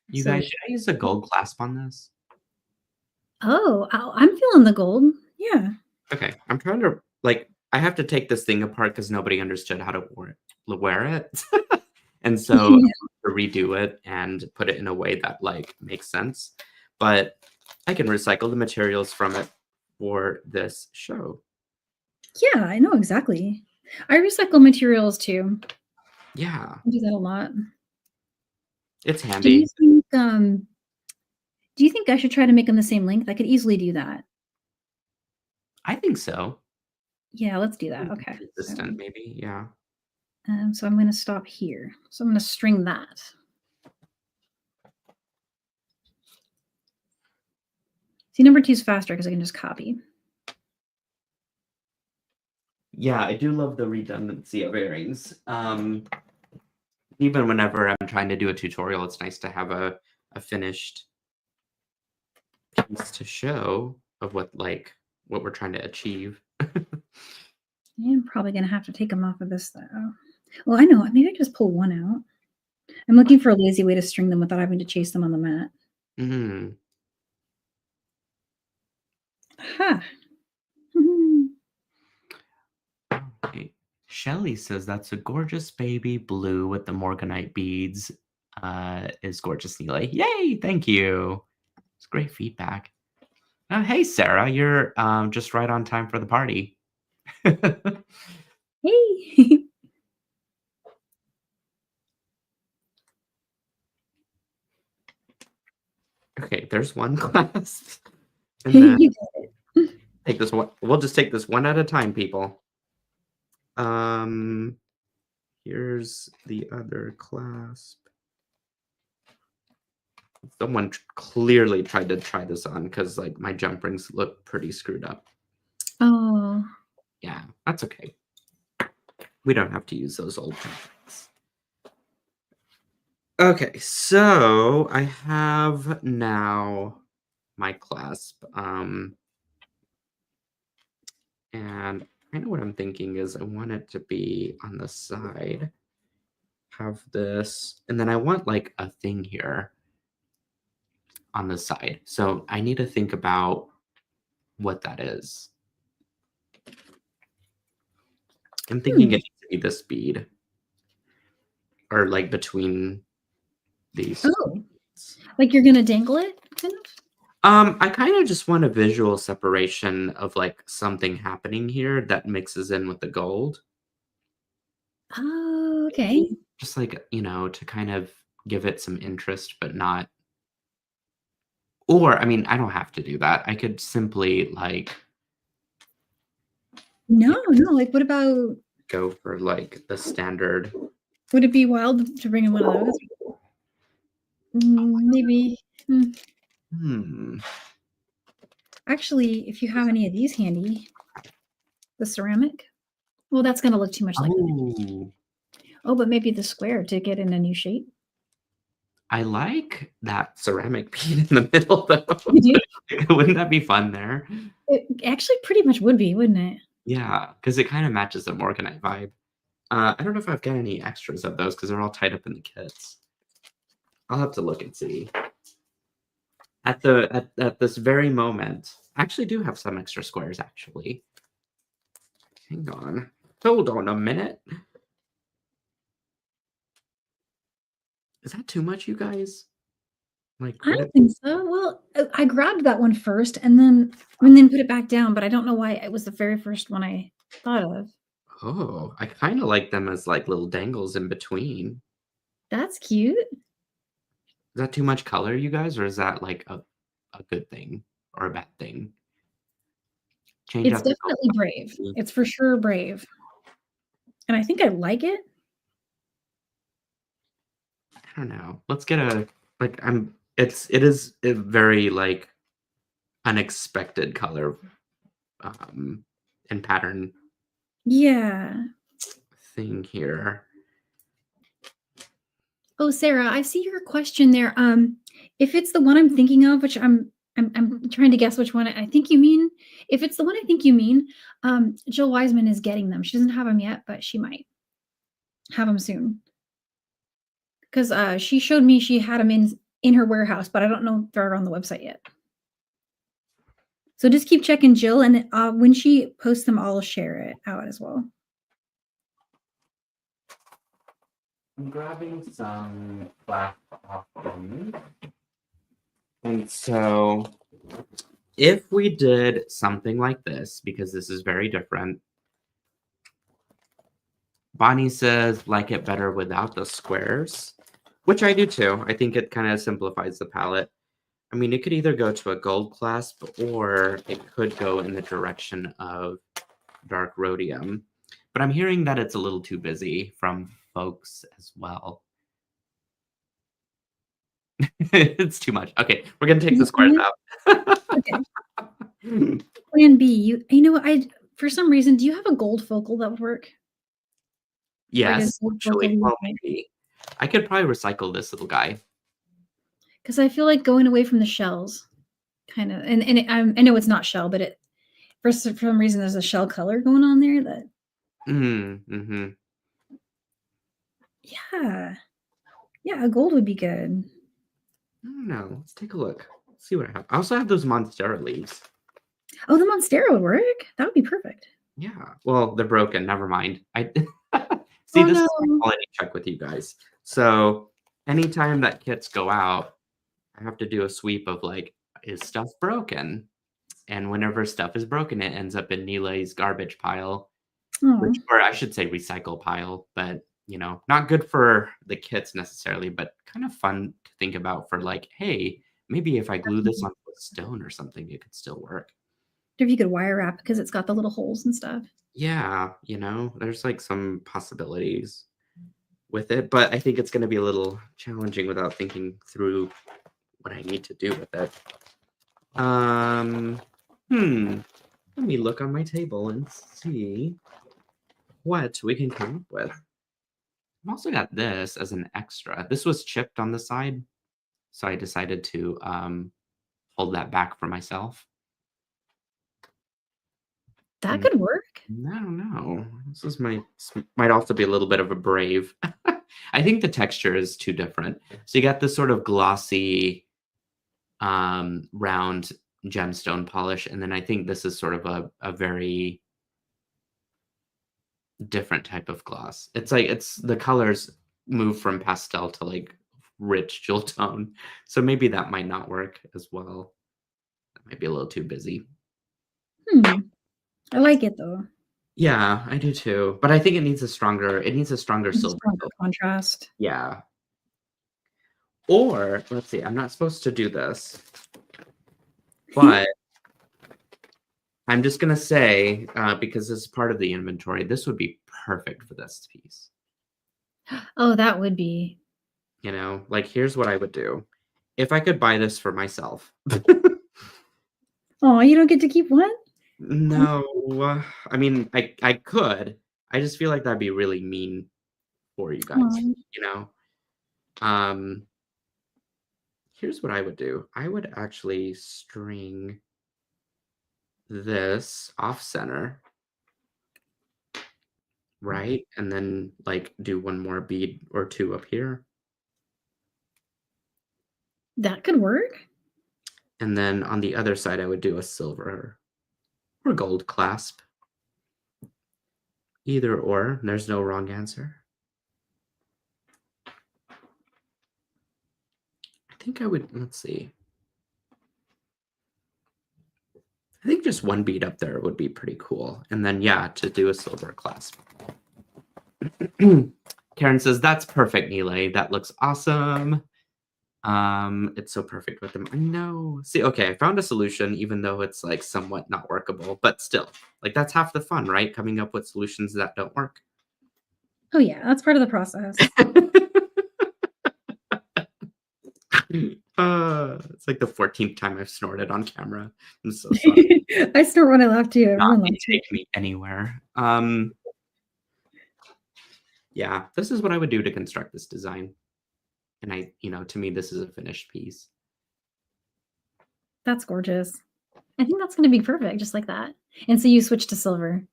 You guys, should I use a gold clasp on this? Oh, I'm feeling the gold. Yeah. Okay, I'm trying to, like, I have to take this thing apart because nobody understood how to wear it. And so I have to redo it and put it in a way that, like, makes sense. But I can recycle the materials from it for this show. Yeah, I know exactly. I recycle materials too. Yeah. I do that a lot. It's handy. Do you think I should try to make them the same length? I could easily do that. I think so. Yeah, let's do that. Okay. Consistent, maybe. Yeah. So I'm going to stop here. So I'm going to string that. See, number 2 is faster because I can just copy. Yeah, I do love the redundancy of earrings. Even whenever I'm trying to do a tutorial, it's nice to have a finished piece to show of what we're trying to achieve. I'm probably going to have to take them off of this though. Well, I know. Maybe I just pull one out. I'm looking for a lazy way to string them without having to chase them on the mat. Mm. Ha! Okay. Shelly says that's a gorgeous baby blue with the morganite beads. Is gorgeous, Nealay. Yay! Thank you. It's great feedback. Hey, Sarah, you're just right on time for the party. Hey! Okay, there's one class. And then You got it. take this one. We'll just take this one at a time, people. Here's the other clasp. Someone clearly tried to try this on because like my jump rings look pretty screwed up. Oh. Yeah, that's okay. We don't have to use those old jump rings. Okay, so I have now my clasp. And I know what I'm thinking is I want it to be on the side. Have this, and then I want like a thing here on the side. So I need to think about what that is. I'm thinking it needs to be the speed, or like between these. Oh, Like you're gonna dangle it, kind of? I kind of just want a visual separation of like something happening here that mixes in with the gold. Oh, okay. Maybe just like, to kind of give it some interest, but not. Or, I mean, I don't have to do that. I could simply like, No, you know, no, like, what about go for like the standard. would it be wild to bring in one of those? Maybe. Hmm. Hmm. Actually, if you have any of these handy, the ceramic. Well, that's gonna look too much like the Oh, oh, but maybe the square to get in a new shape. I like that ceramic bead in the middle You though. do? Wouldn't that be fun there? It actually pretty much would be, wouldn't it? Yeah, because it kind of matches the Morganite vibe. I don't know if I've got any extras of those because they're all tied up in the kits. I'll have to look and see. At this very moment, I actually do have some extra squares, actually. Hang on. Hold on a minute. Is that too much, you guys? Like, I would don't it think so. Well, I grabbed that one first and then put it back down, but I don't know why it was the very first one I thought of. Oh, I kind of like them as like little dangles in between. That's cute. Is that too much color, you guys, or is that like a good thing or a bad thing? Change It's up the gold definitely brave. color. It's for sure brave. And I think I like it. I don't know. Let's get a like I'm it is a very like unexpected color and pattern Yeah. thing here. Oh, Sarah, I see your question there. If it's the one I'm thinking of, which I'm trying to guess which one I think you mean. If it's the one I think you mean, Jill Wiseman is getting them. She doesn't have them yet, but she might have them soon. Because she showed me she had them in her warehouse, but I don't know if they're on the website yet. So just keep checking Jill, and when she posts them, I'll share it out as well. I'm grabbing some black offering. And so if we did something like this, because this is very different, Bonnie says like it better without the squares, which I do too. I think it kind of simplifies the palette. I mean, it could either go to a gold clasp or it could go in the direction of dark rhodium. But I'm hearing that it's a little too busy from folks as well. It's too much. Okay, we're gonna take Is the it squares plan? out. Okay. Plan B. You know what? I for some reason, do you have a gold focal that would work? Like a Yes, gold focal actually. Well, viewpoint? maybe. I could probably recycle this little guy. Because I feel like going away from the shells, kind of, I know it's not shell, but it for some reason there's a shell color going on there that Mm-hmm. yeah, yeah, a gold would be good. I don't know. Let's take a look. Let's see what I have. I also have those Monstera leaves. Oh, the Monstera would work. That would be perfect. Yeah. Well, they're broken. Never mind. I see. Oh This no. is my quality check with you guys. So anytime that kits go out, I have to do a sweep of like, is stuff broken? And whenever stuff is broken, it ends up in Nealay's garbage pile, Oh, or I should say recycle pile, but not good for the kits necessarily, but kind of fun to think about for like, hey, maybe if I glue this onto a stone or something, it could still work. if you could wire wrap because it's got the little holes and stuff. Yeah, there's like some possibilities with it, but I think it's going to be a little challenging without thinking through what I need to do with it. Let me look on my table and see what we can come up with. I've also got this as an extra. This was chipped on the side, so I decided to hold that back for myself. That Mm, could work. I don't know. Might also be a little bit of a brave. I think the texture is too different. So you got this sort of glossy, round gemstone polish, and then I think this is sort of a very different type of gloss. It's like the colors move from pastel to like rich jewel tone. So maybe that might not work as well. That might be a little too busy. I like it though. Yeah, I do too. But I think it needs a stronger It's a silver stronger coat. contrast. Yeah. Or let's see, I'm not supposed to do this, but I'm just gonna say, because this is part of the inventory, this would be perfect for this piece. Oh, that would be. You know, like here's what I would do. If I could buy this for myself. Oh, you don't get to keep one? No, I mean, I could. I just feel like that'd be really mean for you guys, Aw. you know? Um, here's what I would do. I would actually string this off center, right? And then like do one more bead or two up here. That could work. And then on the other side, I would do a silver or gold clasp. Either or, there's no wrong answer. I think I would, let's see. I think just one bead up there would be pretty cool. And then, yeah, to do a silver clasp. Karen says, that's perfect, Nealay. That looks awesome. It's so perfect with them. I know. See, okay, I found a solution, even though it's like somewhat not workable, but still, like that's half the fun, right? Coming up with solutions that don't work. Oh yeah, that's part of the process. It's like the 14th time I've snorted on camera. I'm so sorry. I snort when I laugh too. Not Everyone laughs. take me anywhere. Yeah, this is what I would do to construct this design. And I, to me, this is a finished piece. That's gorgeous. I think that's going to be perfect, just like that. And so you switch to silver.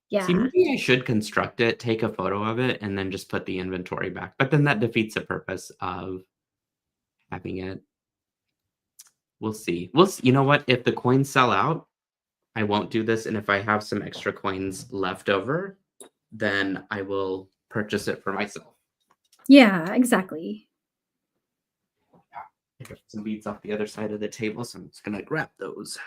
Yeah. See, maybe I should construct it, take a photo of it, and then just put the inventory back. But then that defeats the purpose of having it. We'll see. You know what? If the coins sell out, I won't do this. And if I have some extra coins left over, then I will purchase it for myself. Yeah, exactly. I got some beads off the other side of the table, so I'm just going to grab those.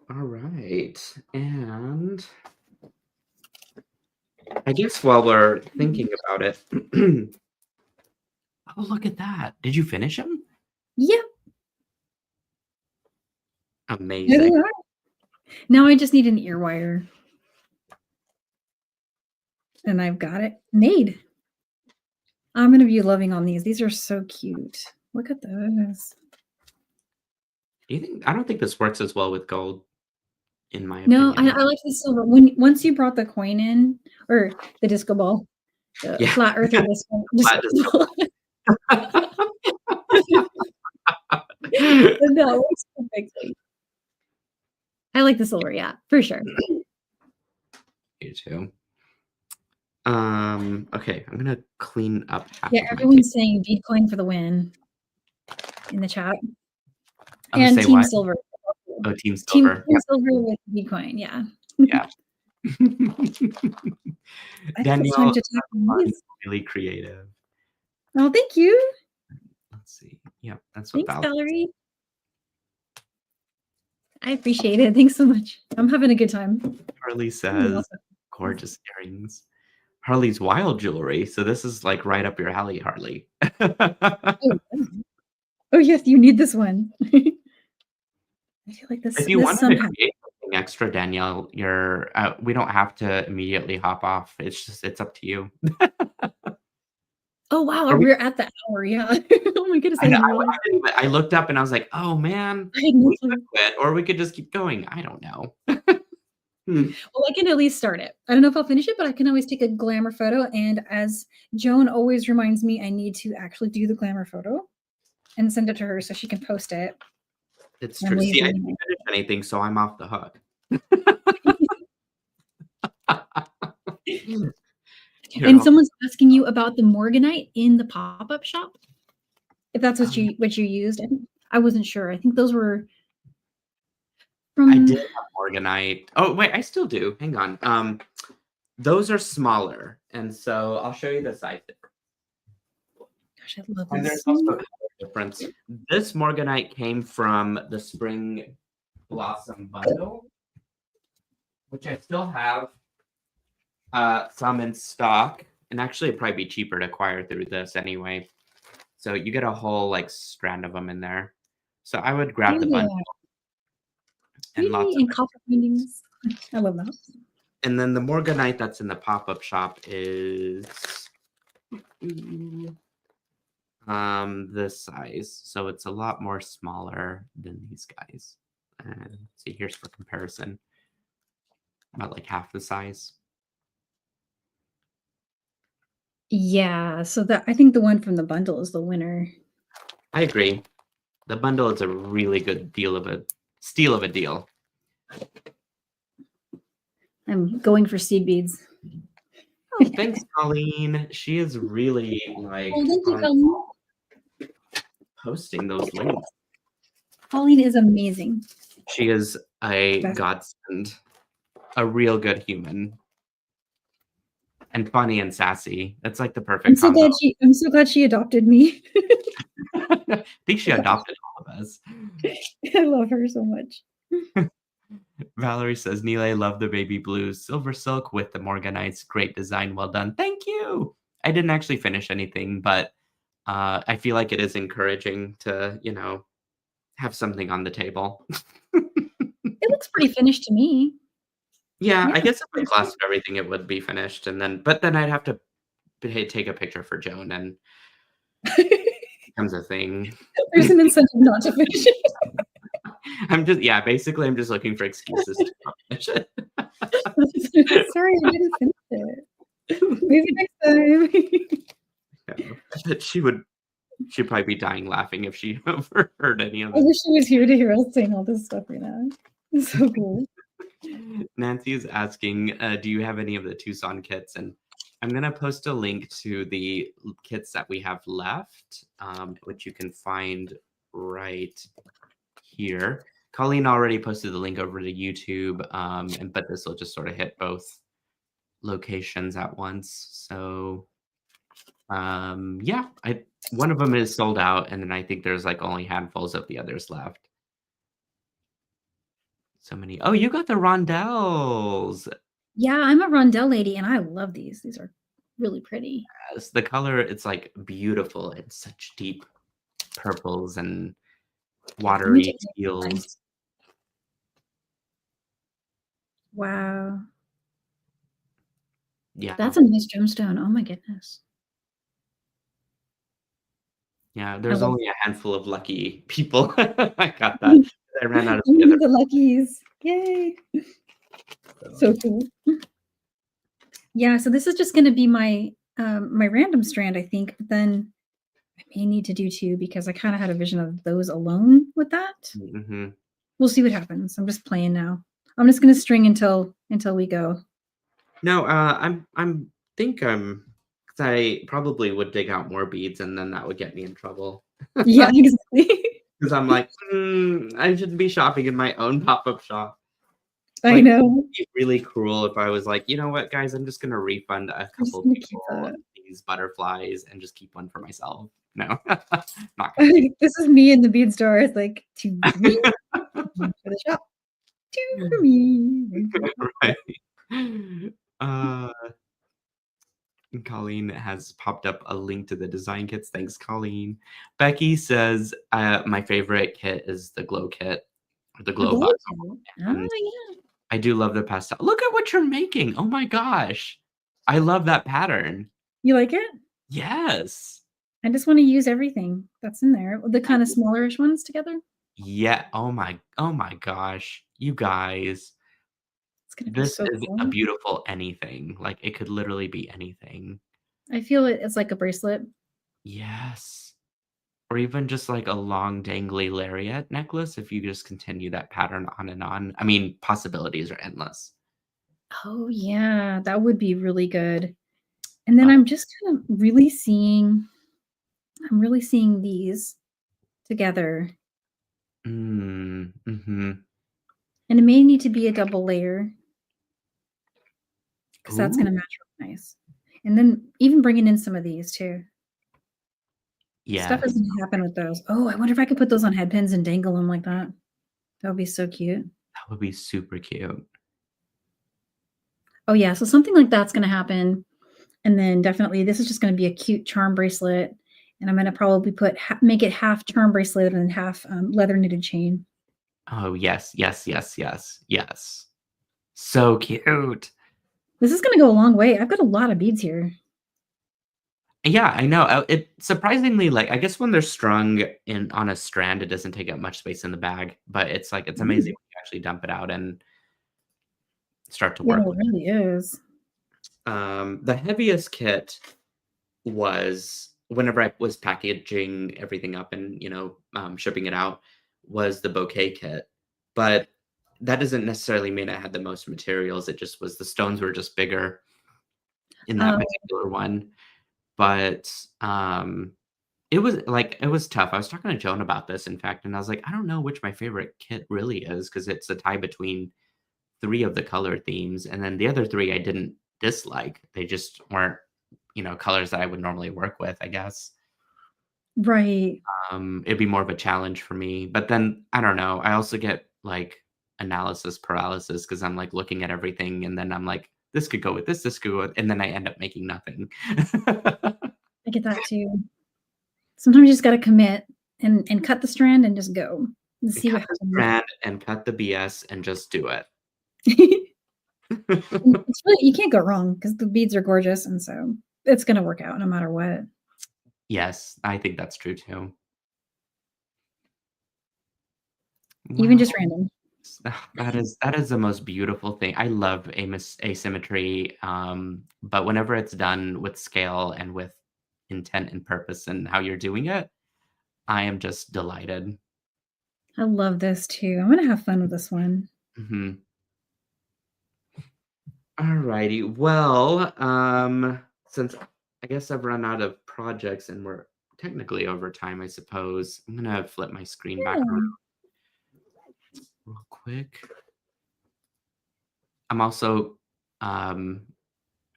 All right. And I guess while we're thinking about it, oh, look at that. Did you finish them? Yep. Amazing. Now I just need an ear wire. And I've got it made. I'm going to be loving on these. These are so cute. Look at those. Do you think? I don't think this works as well with gold, in my No, opinion. I like the silver. Once you brought the coin in, or the disco ball, the flat earther disco ball. No, it works perfectly. I like the silver, yeah, for sure. You too. Okay, I'm gonna clean up half. Yeah, everyone's saying Bitcoin for the win in the chat. And Team what? Silver. Oh, Team Silver. Team Silver with Bitcoin, yeah. Yeah. Danielle, really creative. Oh, thank you. Let's see. Yeah, that's what. Thanks, Valerie. I appreciate it. Thanks so much. I'm having a good time. Harley says, gorgeous earrings. Harley's wild jewelry. So this is like right up your alley, Harley. Oh yes, you need this one. I feel like this. If you want to create something extra, Danielle, we don't have to immediately hop off. It's up to you. Oh wow, we're at the hour. Yeah. Oh my goodness. I looked up and I was like, oh man, we could quit, or we could just keep going. I don't know. Well, I can at least start it. I don't know if I'll finish it, but I can always take a glamour photo. And as Joan always reminds me, I need to actually do the glamour photo and send it to her so she can post it. It's true. See, I didn't finish anything, so I'm off the hook. And someone's asking you about the Morganite in the pop-up shop. If that's what you used. I wasn't sure. I think those were from. I did have Morganite. Oh wait, I still do. Hang on. Those are smaller, and so I'll show you the size difference. Gosh, I love And these there's so also a much. color difference. This Morganite came from the Spring Blossom bundle, which I still have some in stock, and actually it'd probably be cheaper to acquire through this anyway. So you get a whole like strand of them in there. So I would grab the bundle and lots Pretty of and copper paintings. I love that. And then the Morganite that's in the pop-up shop is this size. So it's a lot more smaller than these guys. And see, here's for comparison. About like half the size. Yeah, so that I think the one from the bundle is the winner. I agree. The bundle is a really good steal of a deal. I'm going for seed beads. Oh, thanks, Colleen. She is really like Oh, thank you, Colleen. posting those links. Colleen is amazing. She is a Best. godsend, a real good human, and funny and sassy. That's like the perfect combo. I'm so glad she adopted me. I think she adopted all of us. I love her so much. Valerie says, Nealay, love the baby blues. SilverSilk with the Morganites. Great design. Well done. Thank you. I didn't actually finish anything, but I feel like it is encouraging to, have something on the table. It looks pretty finished to me. Yeah, I guess if I glassed everything, it would be finished. But then I'd have to take a picture for Joan, and it becomes a thing. There's an incentive not to finish it. I'm just looking for excuses to not finish it. Sorry, I didn't finish it. Maybe next time. Yeah, she'd probably be dying laughing if she ever heard any of I it. wish she was here to hear us saying all this stuff right now. It's so cool. Nancy is asking, do you have any of the Tucson kits? And I'm going to post a link to the kits that we have left, which you can find right here. Colleen already posted the link over to YouTube, but this will just sort of hit both locations at once. So yeah, one of them is sold out, and then I think there's like only handfuls of the others left. So many. Oh, you got the rondelles. Yeah, I'm a rondelle lady, and I love these. These are really pretty. Yes, the color, it's like beautiful. It's such deep purples and watery teals. Wow. Yeah. That's a nice gemstone. Oh my goodness. Yeah, there's only a handful of lucky people. I got that. I ran out of the luckies. Yay. So cool. Yeah, so this is just going to be my my random strand, I think, but then I may need to do two because I kind of had a vision of those alone with that. Mm-hmm. We'll see what happens. I'm just playing now. I'm just going to string until we go. No, I probably would dig out more beads, and then that would get me in trouble. Yeah, exactly. Because I'm like, I shouldn't be shopping in my own pop-up shop. I know. It would be really cruel if I was like, you know what, guys, I'm just gonna refund a couple of people these butterflies and just keep one for myself. No, not gonna. This is me in the bead store. It's like 2 for me, 1 for the shop, 2 for me. Right. Colleen has popped up a link to the design kits. Thanks, Colleen. Becky says, my favorite kit is the glow kit, or the glow box. Oh, yeah. I do love the pastel. Look at what you're making. Oh my gosh. I love that pattern. You like it? Yes. I just want to use everything that's in there. The kind of smallerish ones together. Yeah. Oh my gosh. You guys. It's gonna be so is cool. a beautiful anything. Like it could literally be anything. I feel it's like a bracelet. Yes. Or even just like a long dangly lariat necklace if you just continue that pattern on and on. I mean, possibilities are endless. Oh yeah, that would be really good. And then I'm just kind of really seeing these together. Mm-hmm. And it may need to be a double layer. 'cause that's Ooh, gonna match real nice. And then even bringing in some of these too. Stuff is yes, gonna happen with those. Oh, I wonder if I could put those on headpins and dangle them like that. That would be so cute. that would be super cute. Oh, yeah, so something like that's gonna happen, and then definitely this is just gonna be a cute charm bracelet, and I'm gonna probably put make it half charm bracelet and half, leather knitted chain. Oh, yes, yes, yes, yes, yes. So cute. This is gonna go a long way. I've got a lot of beads here. Yeah, I know. It surprisingly, like, I guess when they're strung in on a strand, it doesn't take up much space in the bag, but it's like it's amazing Ooh. when you actually dump it out and start to Yeah, work it with really is. it. The heaviest kit was whenever I was packaging everything up and, shipping it out, was the bouquet kit. But that doesn't necessarily mean I had the most materials. It just was the stones were just bigger in that Oh, particular one. But it was tough. I was talking to Joan about this, in fact, and I was like, I don't know which my favorite kit really is because it's a tie between three of the color themes, and then the other three I didn't dislike. They just weren't, colors that I would normally work with, I guess. right. It'd be more of a challenge for me. But then I don't know. I also get like analysis paralysis because I'm like looking at everything and then I'm like, this could go with this could go with, and then I end up making nothing. I get that too. Sometimes you just gotta commit and cut the strand and just go and see Cut what the happens. strand and cut the BS and just do it. And it's really you can't go wrong because the beads are gorgeous, and so it's gonna work out no matter what. Yes, I think that's true too. Even Well, just random. that is the most beautiful thing. I love asymmetry, but whenever it's done with scale and with intent and purpose and how you're doing it, I am just delighted. I love this too. I'm gonna have fun with this one. Mhm. Alrighty. Well, since I guess I've run out of projects and we're technically over time, I suppose, I'm gonna flip my screen back around Yeah. real quick. I'm also um,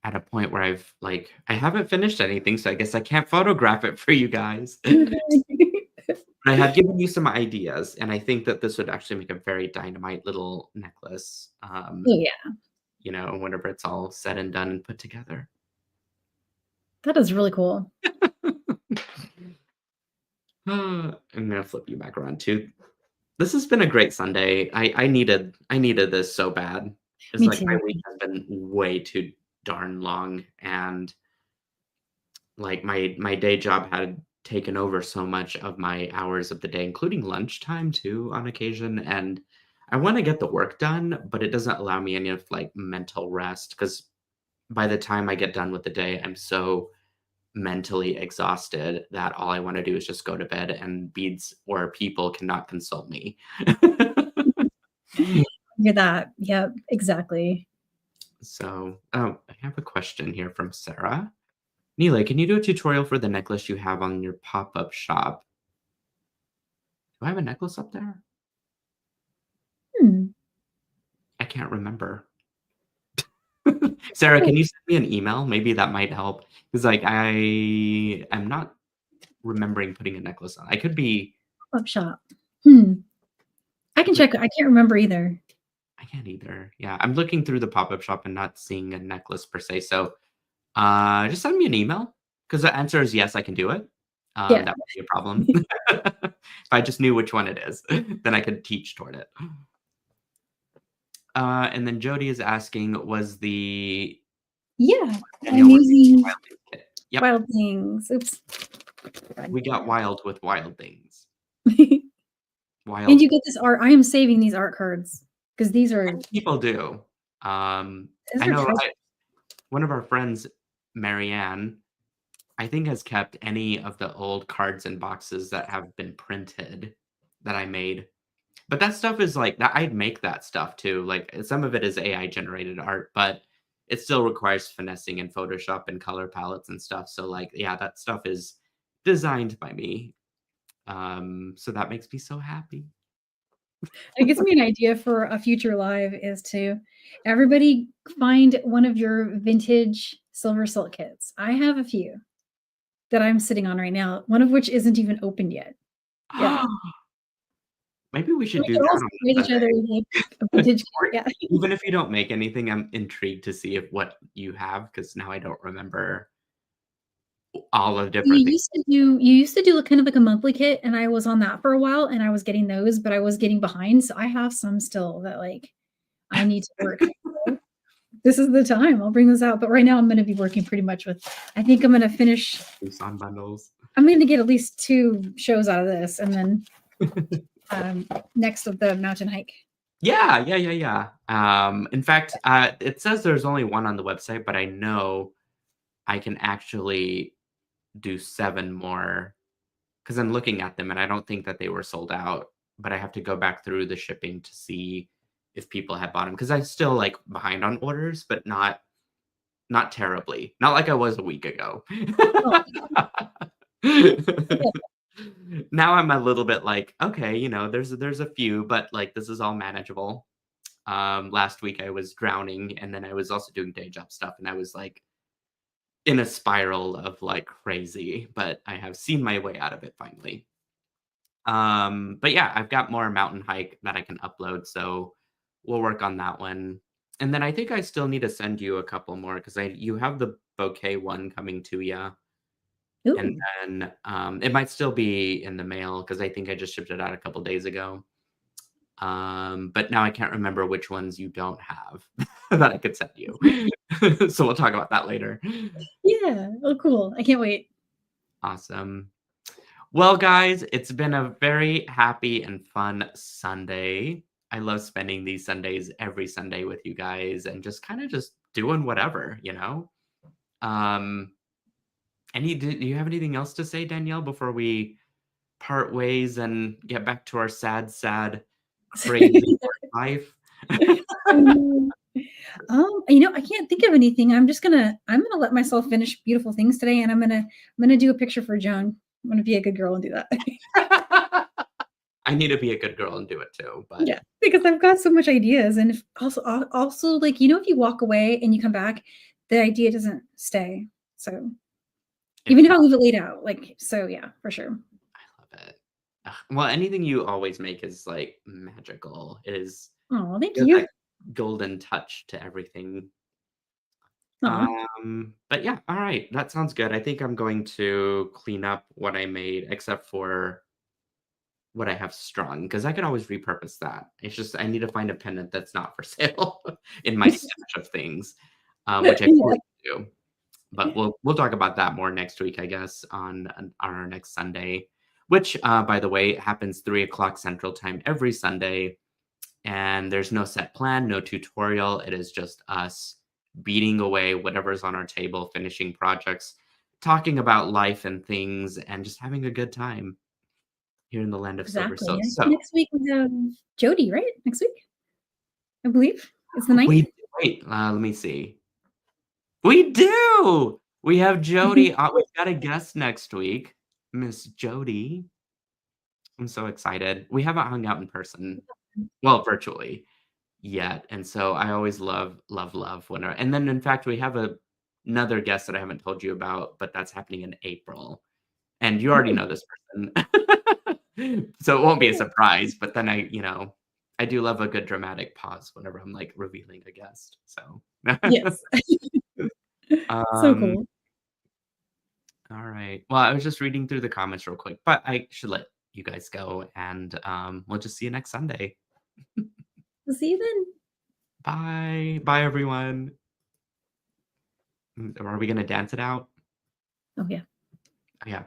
at a point where I haven't finished anything, so I guess I can't photograph it for you guys. But I have given you some ideas, and I think that this would actually make a very dynamite little necklace, Oh, yeah. whenever it's all said and done and put together. That is really cool. I'm gonna flip you back around too. This has been a great Sunday. I needed this so bad. It's Me like my too. week has been way too darn long, and like my day job had taken over so much of my hours of the day, including lunchtime too on occasion. And I want to get the work done, but it doesn't allow me any of like mental rest because by the time I get done with the day, I'm so mentally exhausted that all I want to do is just go to bed and beads or people cannot consult me. Hear that. Yep, exactly. So, oh, I have a question here from Sarah. Nealay, can you do a tutorial for the necklace you have on your pop-up shop? Do I have a necklace up there? Hmm. I can't remember. Sarah, Oh, can you send me an email? Maybe that might help. Because like I am not remembering putting a necklace on. I could be pop-up shop. Hmm. I I can could check. I can't remember either. I can't either. Yeah, I'm looking through the pop-up shop and not seeing a necklace per se. So just send me an email. Because the answer is yes, I can do it. Yeah. That would be a problem. If I just knew which one it is, then I could teach toward it. And then Jody is asking, was the Yeah. I'm Danielle working on using Wild Things kit? Yep, Wild Things. Oops. we got wild with wild things. And Wild you get this art. I am saving these art cards because people do. these I are know treasure. one of our friends, Marianne, I think has kept any of the old cards and boxes that have been printed that I made. But that stuff is like that I'd make that stuff too. Like some of it is AI generated art, but it still requires finessing in Photoshop and color palettes and stuff. So like yeah, that stuff is designed by me. So that makes me so happy. It gives me an idea for a future live is to everybody find one of your vintage silver silk kits. I have a few that I'm sitting on right now, one of which isn't even opened yet. Yeah. Maybe we We should do could that all on trade each other Sunday. like a vintage kit, Or yeah. even if you don't make anything, I'm intrigued to see if what you have, because now I don't remember all of different things. You used to do kind of like a monthly kit, and I was on that for a while, and I was getting those, but I was getting behind, so I have some still that, like, I need to work. So, this is the time, I'll bring those out, but right now I'm gonna be working pretty much with I think I'm gonna finish Tucson bundles. I'm gonna get at least 2 shows out of this, and then, next of the mountain hike. Yeah. In fact, it says there's only one on the website, but I know I can actually do 7 more because I'm looking at them and I don't think that they were sold out, but I have to go back through the shipping to see if people have bought them because I'm still like behind on orders, but not terribly. Not like I was a week ago. Oh, yeah. Now I'm a little bit like, okay, there's a few, but like this is all manageable. Last week I was drowning and then I was also doing day job stuff and I was like in a spiral of like crazy, but I have seen my way out of it finally. But yeah, I've got more mountain hike that I can upload, so we'll work on that one. And then I think I still need to send you a couple more because I you have the bouquet one coming to you, and Ooh, then it might still be in the mail because I think I just shipped it out a couple days ago. But now I can't remember which ones you don't have that I could send you. So we'll talk about that later. yeah. Oh, cool. I can't wait. Awesome. Well, guys, it's been a very happy and fun Sunday. I love spending these Sundays every Sunday with you guys and just kind of just doing whatever. Um, do you have anything else to say, Danielle, before we part ways and get back to our sad, crazy work life? Um, I can't think of anything. I'm gonna let myself finish beautiful things today, and I'm gonna do a picture for Joan. I'm gonna be a good girl and do that. I need to be a good girl and do it too, but Yeah, because I've got so much ideas, and if also like if you walk away and you come back, the idea doesn't stay. So even if I exactly. leave it laid out, like so, yeah, for sure. I love it. Ugh, well, anything you always make is like magical. It is Oh, thank you have you. that golden touch to everything. Aw, But yeah, all right. That sounds good. I think I'm going to clean up what I made, except for what I have strung, because I could always repurpose that. It's just I need to find a pendant that's not for sale in my stash of things, which I yeah, totally do. But we'll talk about that more next week, I guess, on our next Sunday, which by the way happens 3 o'clock Central Time every Sunday. And there's no set plan, no tutorial. It is just us beating away whatever's on our table, finishing projects, talking about life and things, and just having a good time here in the land of Silver exactly. Silk. And So next week we have Jody, right? Next week, I believe it's the ninth. we wait. Let me see. We do. We have Jody. We've got a guest next week, Miss Jody. I'm so excited. We haven't hung out in person, well, virtually yet, and so I always love whenever. And then, in fact, we have another guest that I haven't told you about, but that's happening in April, and you already Ooh, know this person, so it won't be a surprise. But then I do love a good dramatic pause whenever I'm like revealing a guest. So, yes, so um, cool. all right. Well, I was just reading through the comments real quick, but I should let you guys go, and we'll just see you next Sunday. We'll see you then. Bye, everyone. Are we gonna dance it out? Oh yeah. Yeah.